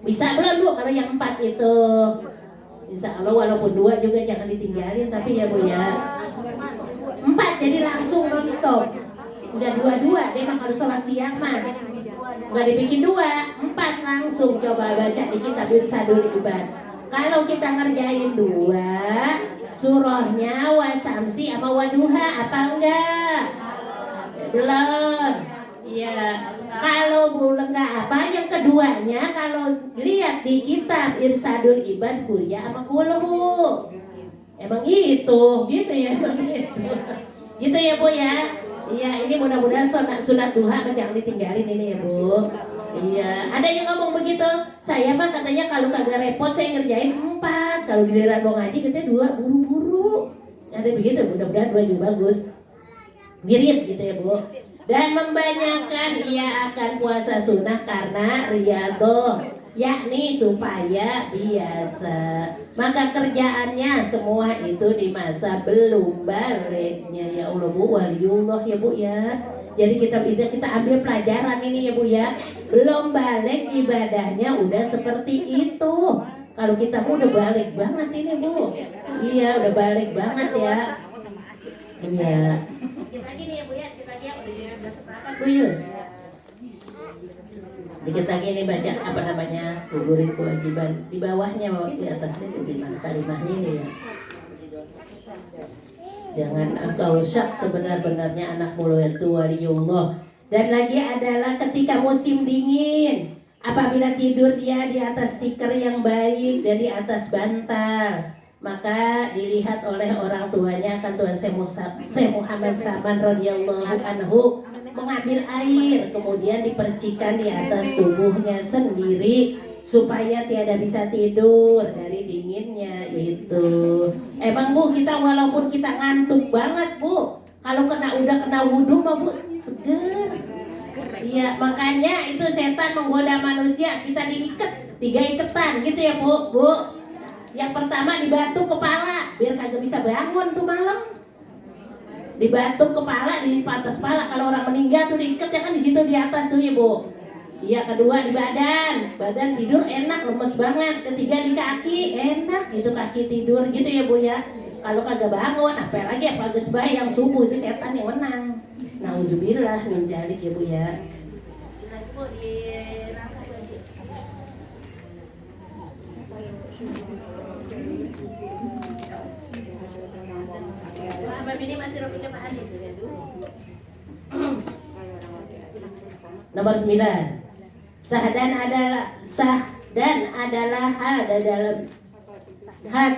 Bisa belum Bu kalau yang 4 itu? Insya Allah walaupun 2 juga jangan ditinggalin, tapi ya Bu ya 4 jadi langsung non stop. Enggak dua-dua, dia mah kalau sholat siang mah enggak dibikin 2, 4 langsung. Coba baca di kitab Irsyadul Ibad. Kalau kita ngerjain 2, surahnya wasamsi sama waduha, apa enggak? Belum. Iya. Kalau belum enggak apa, yang keduanya kalau lihat di kitab Irsyadul Ibad kuliah sama kulhu. Emang gitu ya, emang gitu. Gitu ya Bu ya. Iya, ini mudah-mudahan sunat duha jangan ditinggalin ini ya Bu. Iya, ada yang ngomong begitu. Saya mah katanya kalau kagak repot saya ngerjain 4. Kalau giliran mau ngaji katanya 2 buru-buru. Ada begitu, mudah-mudahan 2 juga bagus. Mirip gitu ya Bu. Dan membanyakan ia akan puasa sunnah karena riyadhah, yakni supaya biasa. Maka kerjaannya semua itu di masa belum baliknya. Ya Allah Bu, waliullah ya Bu ya. Jadi kita ambil pelajaran ini ya Bu ya. Belum balik ibadahnya udah seperti itu. Kalau kita udah balik banget ini Bu. Iya udah balik banget ya. Iya. Dikit lagi nih ya Bu ya, dikit lagi ya, udah di sebelah sepakat Bu Yus. Dikit lagi nih baca apa namanya, gugurin kewajiban. Di bawahnya, di atasnya itu di mana kalimahnya ini ya. Jangan engkau syak sebenar-benarnya anak mulut waliullah. Dan lagi adalah ketika musim dingin, apabila tidur dia di atas tikar yang baik dan di atas bantal, maka dilihat oleh orang tuanya akan Tuhan Syekh Muhammad Saman radhiyallahu anhu mengambil air kemudian dipercikan di atas tubuhnya sendiri supaya tiada bisa tidur dari dinginnya itu. Emang Bu, kita walaupun kita ngantuk banget Bu, kalau udah kena wudhu mah Bu seger. Iya, makanya itu setan menggoda manusia, kita diikat 3 iketan gitu ya Bu. Yang pertama dibatuk kepala biar kagak bisa bangun tuh malam. Dibatuk kepala di atas kepala, kalau orang meninggal tuh diikat ya kan di situ di atas tuh ya Bu. Iya, kedua di badan tidur enak lemes banget. Ketiga di kaki enak gitu, kaki tidur gitu ya Bu ya. Kalau kagak bangun apalagi sembahyang subuh itu setan yang menang. Nauzubillah min dzalik ya Bu ya. Lagi Bu di Nomor 9. Sah dan adalah ada dalam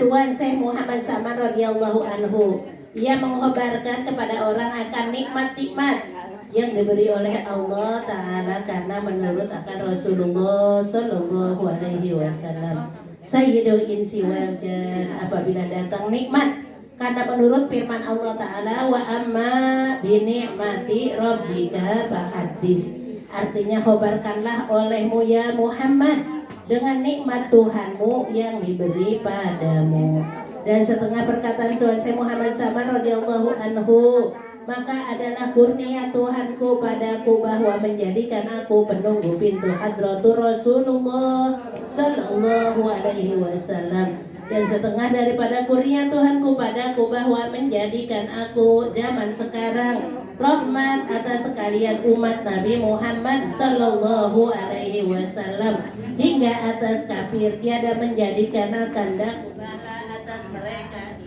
Tuan Syekh Muhammad Saman radhiyallahu anhu. Ia mengkhabarkan kepada orang akan nikmat-nikmat yang diberi oleh Allah Ta'ala karena menurut akan Rasulullah Sallallahu Alaihi Wasallam. Sayyidul insi wal jan, apabila datang nikmat karena menurut firman Allah Ta'ala wa amma binikmati rabbika fahaddis, artinya khobarkanlah olehmu ya Muhammad dengan nikmat Tuhanmu yang diberi padamu. Dan setengah perkataan Tuhan saya Muhammad Saman radhiyallahu anhu, maka adalah kurnia Tuhanku padaku bahwa menjadikan aku penunggu pintu hadratur Rasulullah Sallallahu Alaihi Wasallam. Dan setengah daripada kurnia Tuhanku padaku bahwa menjadikan aku zaman sekarang rahmat atas sekalian umat Nabi Muhammad Sallallahu Alaihi Wasallam, hingga atas kafir tiada menjadikan akan bala atas mereka.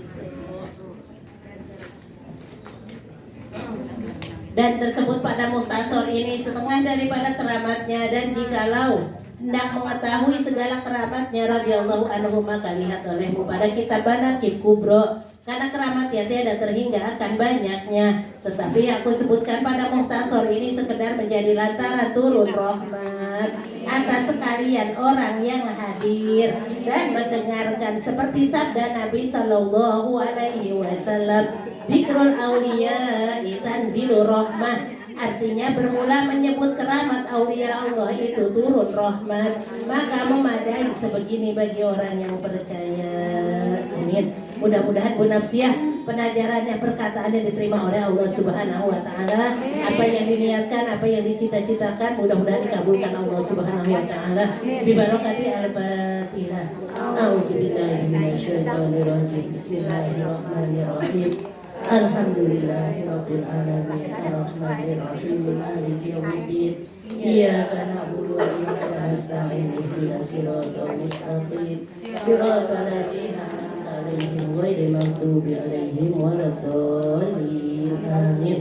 Dan tersebut pada Muhtasor ini setengah daripada keramatnya, dan jikalau hendak mengetahui segala keramatnya radhiyallahu anhu maka lihat olehmu pada kitab Manaqib Kubro, karena keramatnya tiada terhingga akan banyaknya. Tetapi aku sebutkan pada Muhtasor ini sekedar menjadi lantaran turun rahmat atas sekalian orang yang hadir dan mendengarkan, seperti sabda Nabi Sallallahu Alaihi Wasallam, zikrul auliya tanzilur rahmah, artinya bermula menyebut keramat aulia Allah itu turun rahmat, maka memadai sebegini bagi orang yang percaya. Amin. Mudah-mudahan Bu Nafsiyah penajarannya, perkataan yang diterima oleh Allah Subhanahu wa taala, apa yang diniatkan, apa yang dicita-citakan, mudah-mudahan dikabulkan Allah Subhanahu wa taala. Bi barakati al-Fatihah. A'udzubillahi minasyaitonirrajim. Bismillahirrahmanirrahim. Alhamdulillahirabbil alamin arrahmanir rahim maliki yaumiddin iyyaka na'budu wa iyyaka nasta'in ihdinas siratal mustaqim siratal ladzina an'amta 'alaihim ghairil maghdubi 'alaihim waladdallin amin.